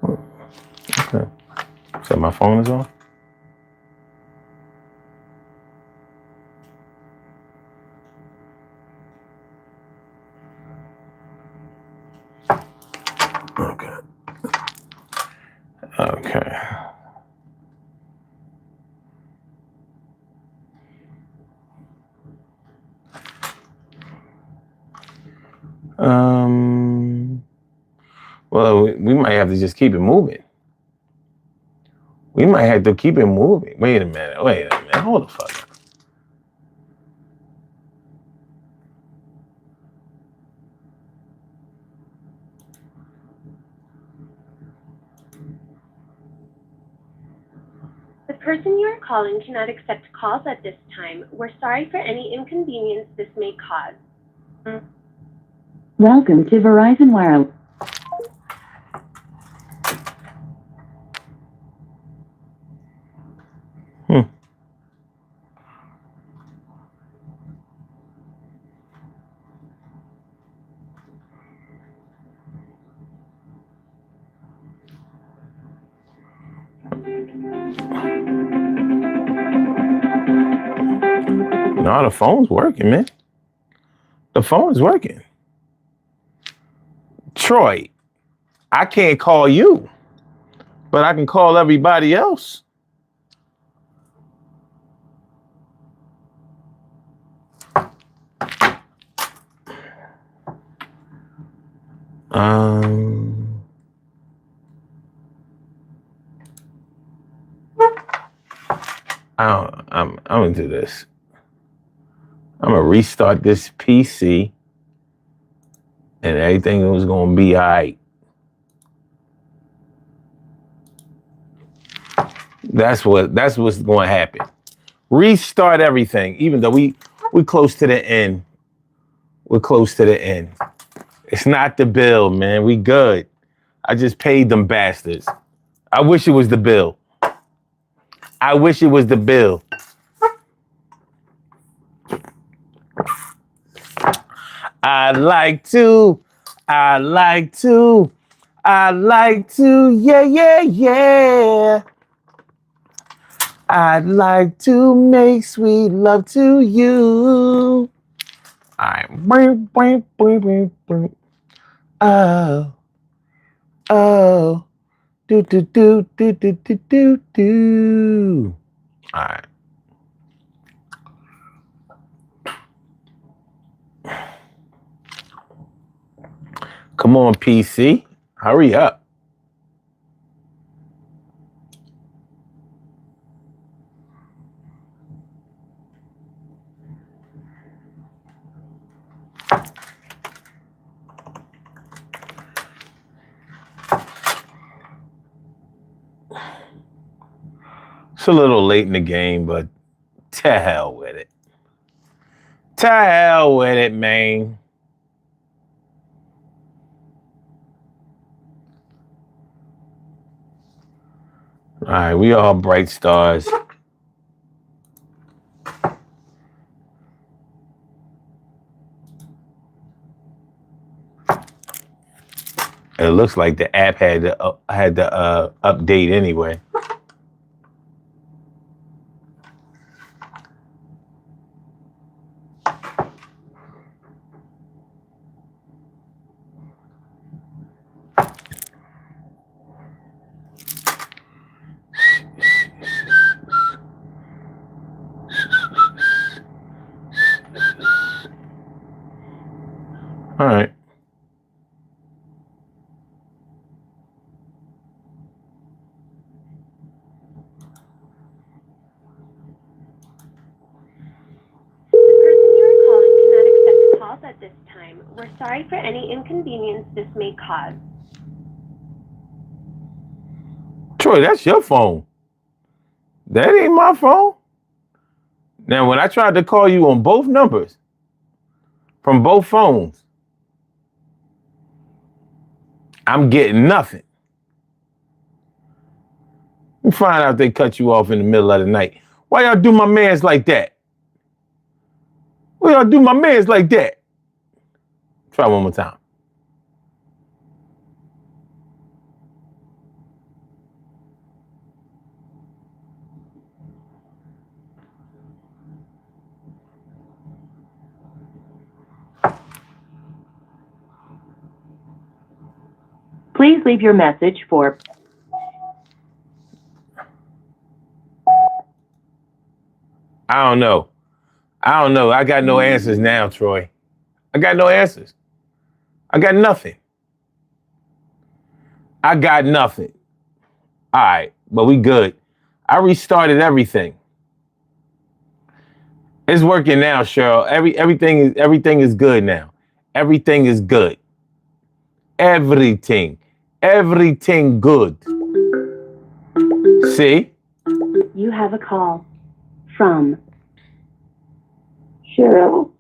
Okay. So my phone is on? Okay. Okay. Well, we might have to just keep it moving. We might have to keep it moving. Wait a minute. Hold the fuck up. The person you are calling cannot accept calls at this time. We're sorry for any inconvenience this may cause. Welcome to Verizon Wireless. No, the phone's working, man. The phone is working. Troy, I can't call you, but I can call everybody else. I'm gonna do this. I'm gonna restart this PC, and everything was gonna be all right. That's what's gonna happen. Restart everything, even though we're close to the end. We're close to the end. It's not the bill, man. We good. I just paid them bastards. I wish it was the bill. I wish it was the bill. I'd like to, yeah. I'd like to make sweet love to you. Oh, do. All right. Come on, PC. Hurry up. It's a little late in the game, but to hell with it. To hell with it, man. All right, we all bright stars. It looks like the app had to update anyway. All right. The person you are calling cannot accept calls at this time. We're sorry for any inconvenience this may cause. Troy, that's your phone. That ain't my phone. Now, when I tried to call you on both numbers, from both phones, I'm getting nothing. You find out they cut you off in the middle of the night. Why y'all do my mans like that? Why y'all do my mans like that? Try one more time. Please leave your message for I don't know. I got no answers now, Troy. I got no answers. I got nothing. All right, but we good. I restarted everything. It's working now, Cheryl. Everything is good now. Everything is good. Everything good. See? You have a call from Cheryl.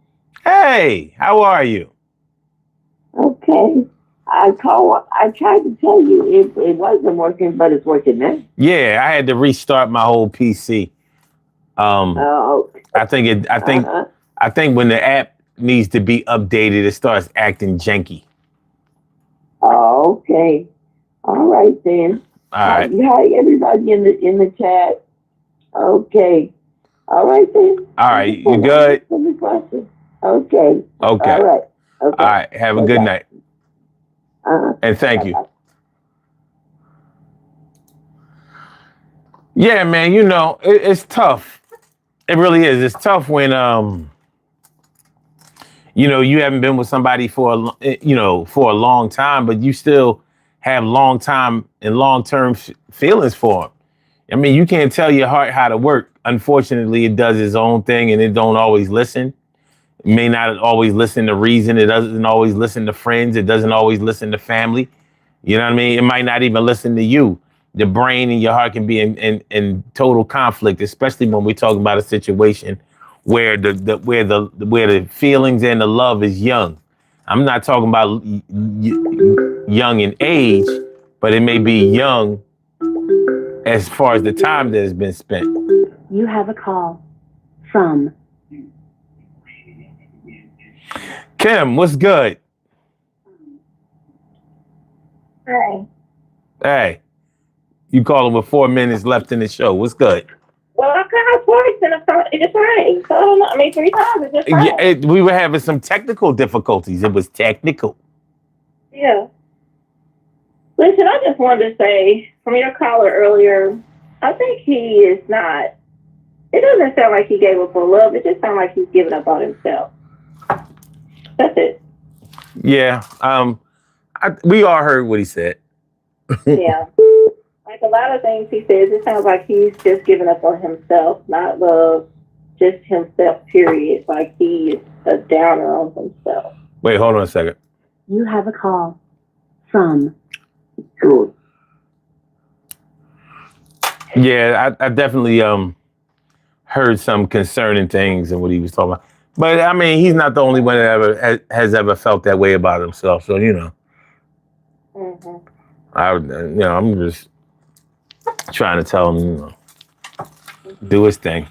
Hey, how are you? Okay. I tried to tell you it wasn't working, but it's working now. Yeah, I had to restart my whole PC. Oh, I think uh-huh. I think when the app needs to be updated, it starts acting janky. Oh, okay. All right then. All right. Hi everybody in the chat. Okay. All right then. All right, you good? Okay. Okay. All right. Okay. All right. Have a good night. And thank you. Bye-bye. Yeah, man, you know, it's tough. It really is. It's tough when you know, you haven't been with somebody for for a long time, but you still have long-term feelings for them. I mean, you can't tell your heart how to work. Unfortunately, it does its own thing and it don't always listen. It may not always listen to reason. It doesn't always listen to friends. It doesn't always listen to family. You know what I mean? It might not even listen to you. The brain and your heart can be in total conflict, especially when we're talking about a situation where the feelings and the love is young. I'm not talking about young in age, but it may be young as far as the time that has been spent. You have a call from Kim, what's good? Hi. Hey, you calling with 4 minutes left in the show. What's good? Well, I called twice and it just rang. So I don't know. I mean, 3 times it just rang. Yeah, we were having some technical difficulties. It was technical. Yeah. Listen, I just wanted to say from your caller earlier, I think he is not. It doesn't sound like he gave up on love. It just sounds like he's giving up on himself. That's it. Yeah. We all heard what he said. Yeah. Like a lot of things he says, it sounds like he's just giving up on himself, not love, just himself, period. Like he is a downer on himself. Wait, hold on a second. You have a call from Sure. Yeah, I definitely heard some concerning things and what he was talking about. But I mean, he's not the only one that has ever felt that way about himself. So you know, Mm-hmm. I'm just trying to tell him, do his thing,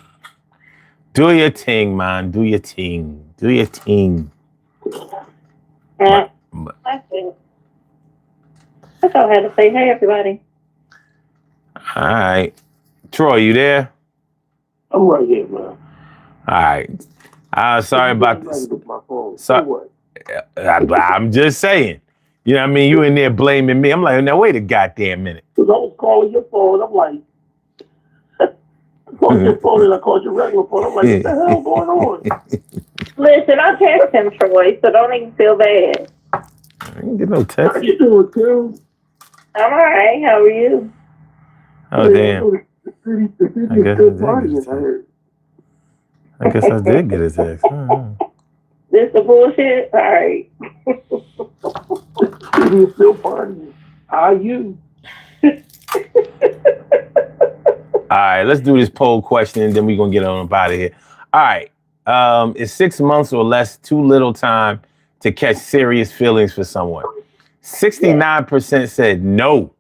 do your thing, man, do your thing, do your thing. That's it. That's all I had to say. Hey, everybody. All right, Troy, you there? I'm right here, man. All right. Sorry about this. So, I'm just saying. You know what I mean? You in there blaming me. I'm like, now wait a goddamn minute. Because I was calling your phone. I'm like, I called your phone and I called your regular phone. I'm like, what the hell going on? Listen, I text him, Troy, so don't even feel bad. I didn't get no How text. you doing, Tim? I'm all right. How are you? Oh, damn. I guess good I did partying, get I heard. I guess I did get a text. This the bullshit? All right. City's still partying. How are you? All right, let's do this poll question and then we're going to get on up out of here. All right. Is 6 months or less too little time to catch serious feelings for someone? 69% said no.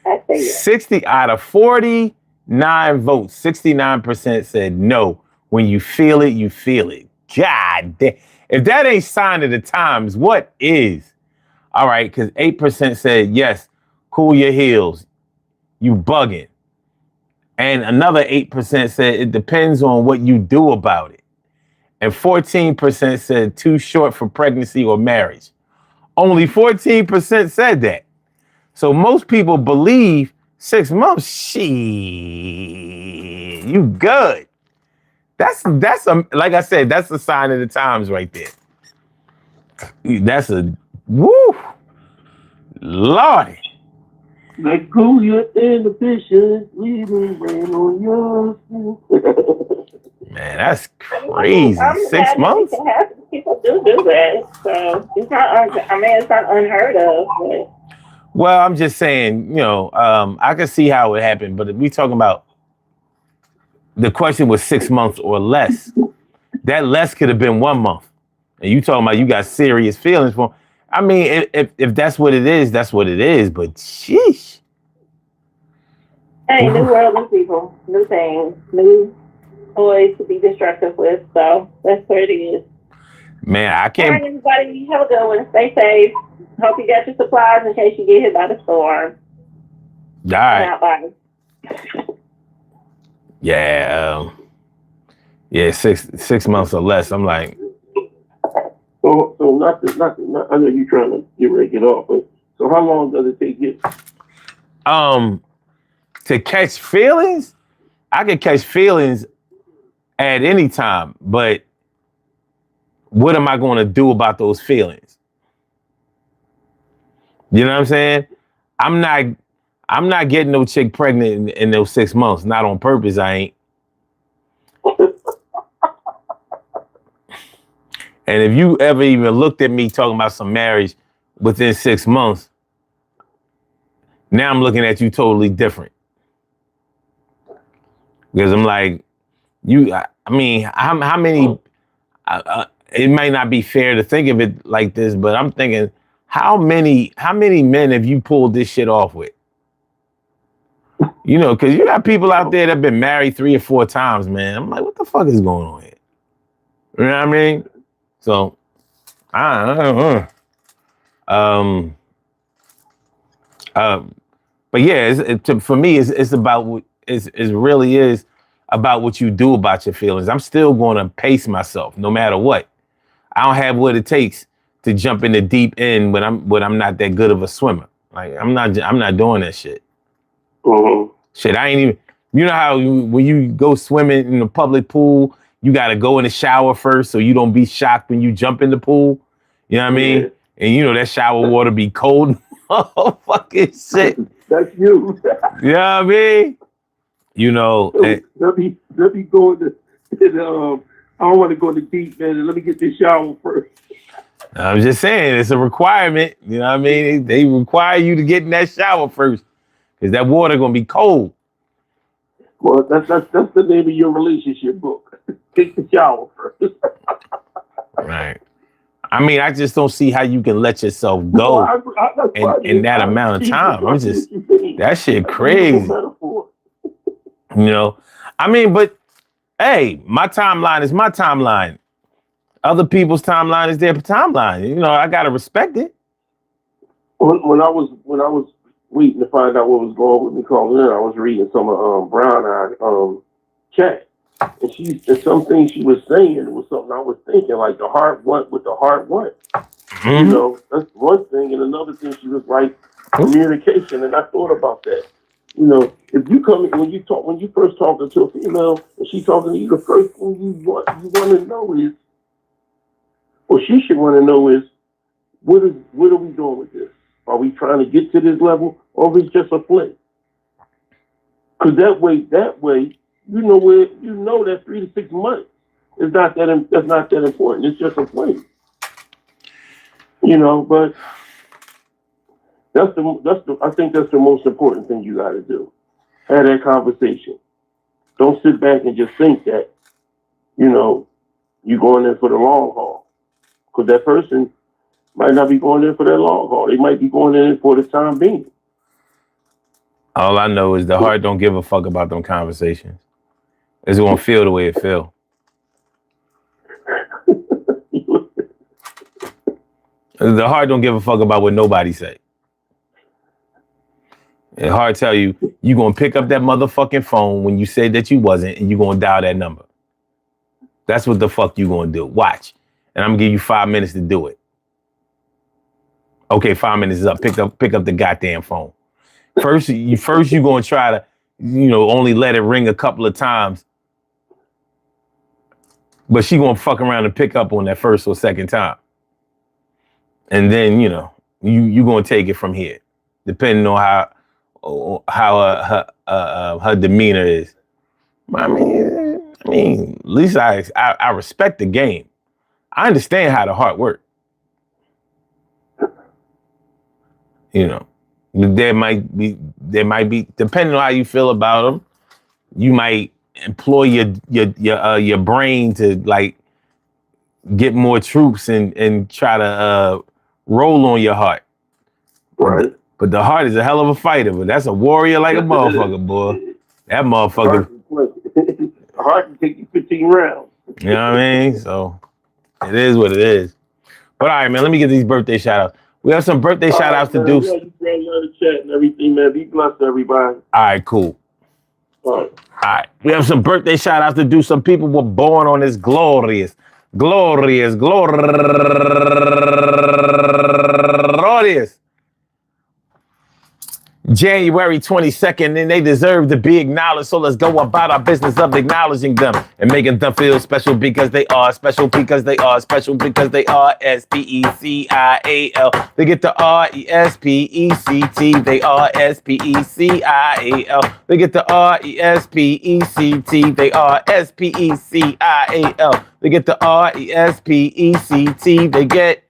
I see it. 60 out of 49 votes, 69% said no. When you feel it, you feel it. God damn. If that ain't sign of the times, what is? All right, because 8% said yes, cool your heels. You bugging. And another 8% said it depends on what you do about it. And 14% said too short for pregnancy or marriage. Only 14% said that. So most people believe 6 months, shit, you good. That's like I said, that's a sign of the times right there. That's a woo, Lordy. Like cool your inhibitions, leaving rain on your skin. Man, that's crazy. I'm 6 happy months? it can happen. People do that. So it's not, it's not unheard of. But Well, I'm just saying, I can see how it happened, but if we talking about the question was 6 months or less. That less could have been 1 month. And you talking about you got serious feelings for. I mean, if that's what it is, that's what it is. But sheesh. Hey, new world, new people, new things, new toys to be destructive with. So that's what it is. Man, I All can't. right, everybody, have a good one. Stay safe. Hope you got your supplies in case you get hit by the storm. All right. Bye. Yeah. Yeah, 6 months or less. I'm like, So not, I know you're trying to get ready to get off, but so how long does it take you? to catch feelings, I can catch feelings at any time, but what am I going to do about those feelings? You know what I'm saying? I'm not getting no chick pregnant in those 6 months. Not on purpose, I ain't. And if you ever even looked at me talking about some marriage within 6 months, now I'm looking at you totally different. Because I'm like, I mean, how many, it might not be fair to think of it like this, but I'm thinking, how many men have you pulled this shit off with? You know, because you got people out there that have been married 3 or 4 times, man. I'm like, what the fuck is going on here? You know what I mean? So, I don't know. But yeah, for me, it's about it really is about what you do about your feelings. I'm still going to pace myself no matter what. I don't have what it takes to jump in the deep end when I'm not that good of a swimmer. Like I'm not doing that shit. Mm-hmm. Shit, I ain't even. You know how when you go swimming in a public pool, you got to go in the shower first so you don't be shocked when you jump in the pool. You know what I mean? Yeah. And you know that shower water be cold. Oh, fucking shit. That's you. You know what I mean? You know. Let me go to. I don't want to go to deep, man. Let me get this shower first. I'm just saying it's a requirement. You know what I mean? They require you to get in that shower first because that water gonna be cold. Well, that's the name of your relationship book. Take the shower first. Right. I mean, I just don't see how you can let yourself go in that amount of time. I'm just that shit crazy. You know, I mean, but hey, my timeline is my timeline. Other people's timeline is their timeline. You know, I gotta respect it. When I was waiting to find out what was going on with me calling in, I was reading some of Brown Eye chat, and some things she was saying was something I was thinking, like the heart what with the heart what. Mm-hmm. You know, that's one thing, and another thing she was like communication, and I thought about that. You know, if you come when you first talking to a female and she talking to you, the first thing you want to know is, or she should want to know is, what are we doing with this? Are we trying to get to this level, or is it just a fling? Because that way, you know that 3 to 6 months is that's not that important. It's just a fling. You know, but I think that's the most important thing you got to do. Have that conversation. Don't sit back and just think that, you know, you're going in for the long haul. Because that person might not be going in for that long haul. They might be going in for the time being. All I know is the heart don't give a fuck about them conversations. It's gonna feel the way it feel. The heart don't give a fuck about what nobody say. The heart tell you gonna pick up that motherfucking phone when you said that you wasn't, and you gonna dial that number. That's what the fuck you gonna do. Watch, and I'm gonna give you 5 minutes to do it. Okay, 5 minutes is up. Pick up the goddamn phone. First you gonna try to, you know, only let it ring a couple of times, but she gonna fuck around and pick up on that first or second time, and then you know you gonna take it from here, depending on how her demeanor is. I mean, at least I respect the game. I understand how the heart works. You know, there might be depending on how you feel about them, you might employ your brain to like get more troops and try to roll on your heart. Right. But the heart is a hell of a fighter, but that's a warrior like a motherfucker, boy. That motherfucker. Heart can take you 15 rounds. You know what I mean? So it is what it is. But all right, man, let me get these birthday shout outs. We have some birthday shout outs to do. Yeah, you the chat and everything, man. Be blessed, everybody. All right, cool. All right. All right. We have some birthday shout outs to do. Some people were born on this glorious January 22nd, and they deserve to be acknowledged. So let's go about our business of acknowledging them and making them feel special because they are special because they are special because they are SPECIAL. They get the RESPECT. They are SPECIAL. They get the RESPECT. They are SPECIAL. They get the RESPECT. They get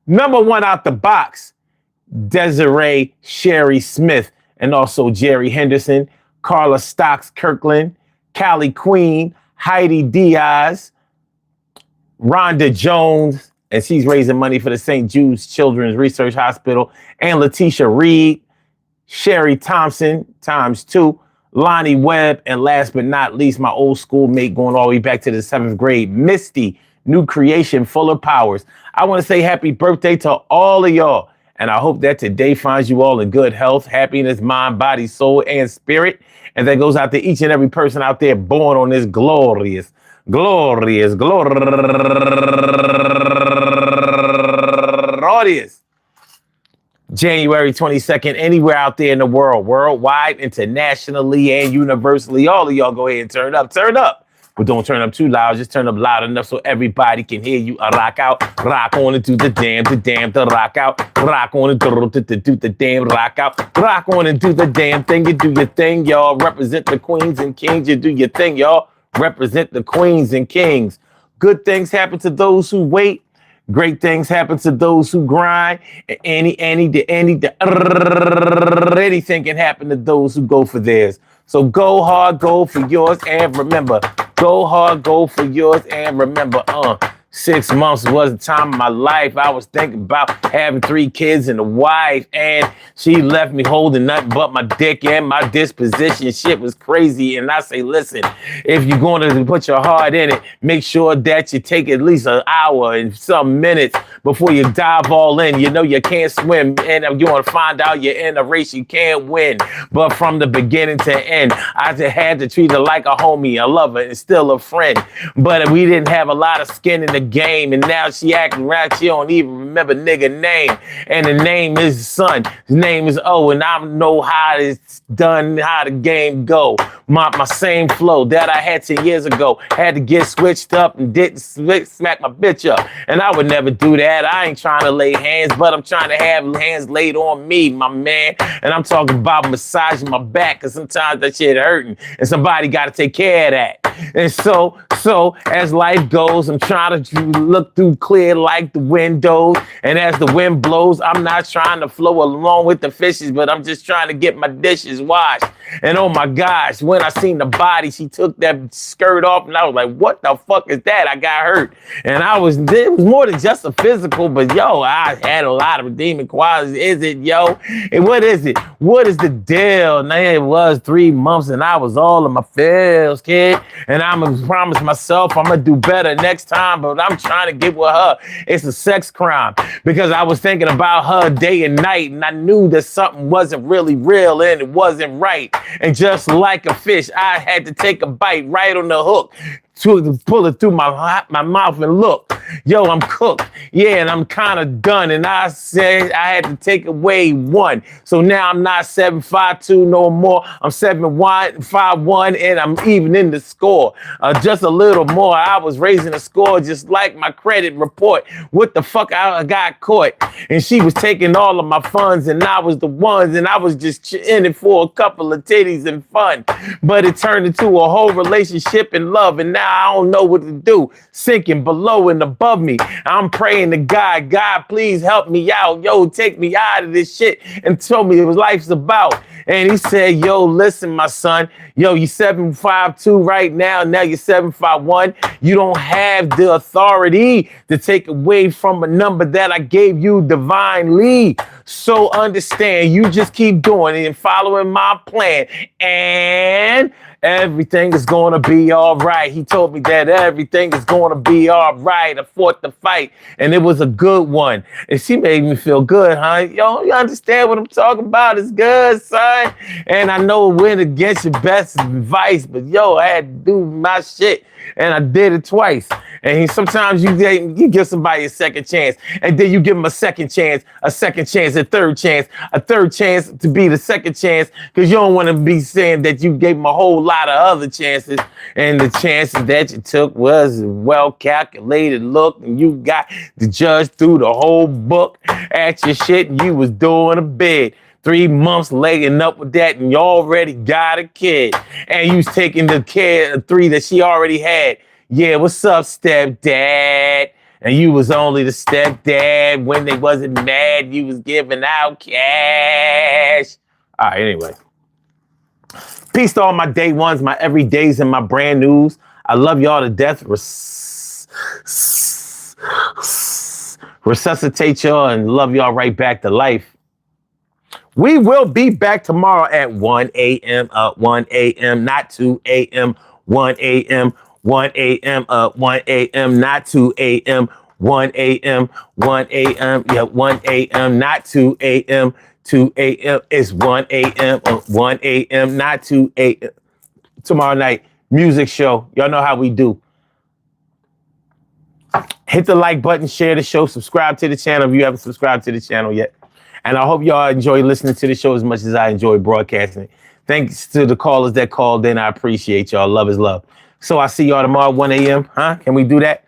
number one out the box. Desiree Sherry Smith, and also Jerry Henderson, Carla Stocks Kirkland, Callie Queen, Heidi Diaz, Rhonda Jones, and she's raising money for the St. Jude's Children's Research Hospital, and Letitia Reed, Sherry Thompson, ×2, Lonnie Webb, and last but not least, my old school mate going all the way back to the 7th grade, Misty, new creation, Fuller Powers. I want to say happy birthday to all of y'all. And I hope that today finds you all in good health, happiness, mind, body, soul, and spirit. And that goes out to each and every person out there born on this glorious January 22nd, anywhere out there in the world, worldwide, internationally, and universally. All of y'all go ahead and turn up. But don't turn up too loud. Just turn up loud enough so everybody can hear you. Rock out, rock on and do the damn, the rock out. Rock on and do the damn, rock out. Rock on and do the damn thing. You do your thing, y'all. Represent the queens and kings. You do your thing, y'all. Represent the queens and kings. Good things happen to those who wait. Great things happen to those who grind. Anything can happen to those who go for theirs. So go hard, go for yours, and remember, go hard, go for yours, and remember, 6 months was the time of my life. I was thinking about having 3 kids and a wife, and she left me holding nothing but my dick and my disposition. Shit was crazy. And I say, listen, if you're going to put your heart in it, make sure that you take at least an hour and some minutes before you dive all in. You know you can't swim, and you want to find out you're in a race you can't win. But from the beginning to end, I just had to treat her like a homie, a lover, and still a friend. But we didn't have a lot of skin in the game, and now she acting right. She don't even remember nigga name, and the name is son. His name is O, and I know how it's done, how the game go. My same flow that I had 10 years ago had to get switched up and didn't smack my bitch up, and I would never do that. I ain't trying to lay hands, but I'm trying to have hands laid on me, my man. And I'm talking about massaging my back, because sometimes that shit hurting, and somebody got to take care of that. And so as life goes, I'm trying to look through clear like the windows. And as the wind blows, I'm not trying to flow along with the fishes, but I'm just trying to get my dishes washed. And oh my gosh, when I seen the body, she took that skirt off, and I was like, what the fuck is that? I got hurt. And it was more than just a physical, but yo, I had a lot of redeeming qualities. Is it, yo? And what is it? What is the deal? Now, it was 3 months, and I was all in my feels, kid. And I'm going to promise myself I'm going to do better next time, but I'm trying to get with her. It's a sex crime, because I was thinking about her day and night, and I knew that something wasn't really real and it wasn't right. And just like a fish, I had to take a bite right on the hook to pull it through my mouth and look, yo, I'm cooked. Yeah, and I'm kind of done. And I said I had to take away 1. So now I'm not 7.52 no more. I'm 7.51, and I'm even in the score. Just a little more. I was raising the score just like my credit report. What the fuck? I got caught. And she was taking all of my funds, and I was the ones, and I was just in it for a couple of titties and fun. But it turned into a whole relationship and love, and now now I don't know what to do. Sinking below and above me. I'm praying to God, God, please help me out. Yo, take me out of this shit, and told me what life's about. And he said, yo, listen, my son, yo, you 7'2" right now. Now you're 7'1". You don't have the authority to take away from a number that I gave you divinely. So understand, you just keep doing it and following my plan, and everything is going to be all right. He told me that everything is going to be all right. I fought the fight, and it was a good one. And she made me feel good, huh? Yo, you understand what I'm talking about? It's good, son. And I know it went against your best advice, but yo, I had to do my shit, and I did it twice. And sometimes you give somebody a second chance, and then you give them a second chance, a third chance to be the second chance, because you don't want to be saying that you gave them a whole lot of other chances, and the chances that you took was a well-calculated look, and you got to judge through the whole book at your shit, and you was doing a bid. 3 months laying up with that, and you already got a kid, and you was taking the care of 3 that she already had. Yeah, what's up, stepdad? And you was only the stepdad when they wasn't mad. You was giving out cash. All right, anyway. Peace to all my day ones, my everydays, and my brand news. I love y'all to death. Resuscitate y'all and love y'all right back to life. We will be back tomorrow at 1 a.m. 1 a.m., not 2 a.m., 1 a.m., 1 a.m. 1 a.m., not 2 a.m., 1 a.m., 1 a.m., yeah, 1 a.m., not 2 a.m., 2 a.m. It's 1 a.m., 1 a.m., not 2 a.m. Tomorrow night, music show. Y'all know how we do. Hit the like button, share the show, subscribe to the channel if you haven't subscribed to the channel yet. And I hope y'all enjoy listening to the show as much as I enjoy broadcasting it. Thanks to the callers that called in. I appreciate y'all. Love is love. So I see y'all tomorrow, 1 a.m. Huh? Can we do that?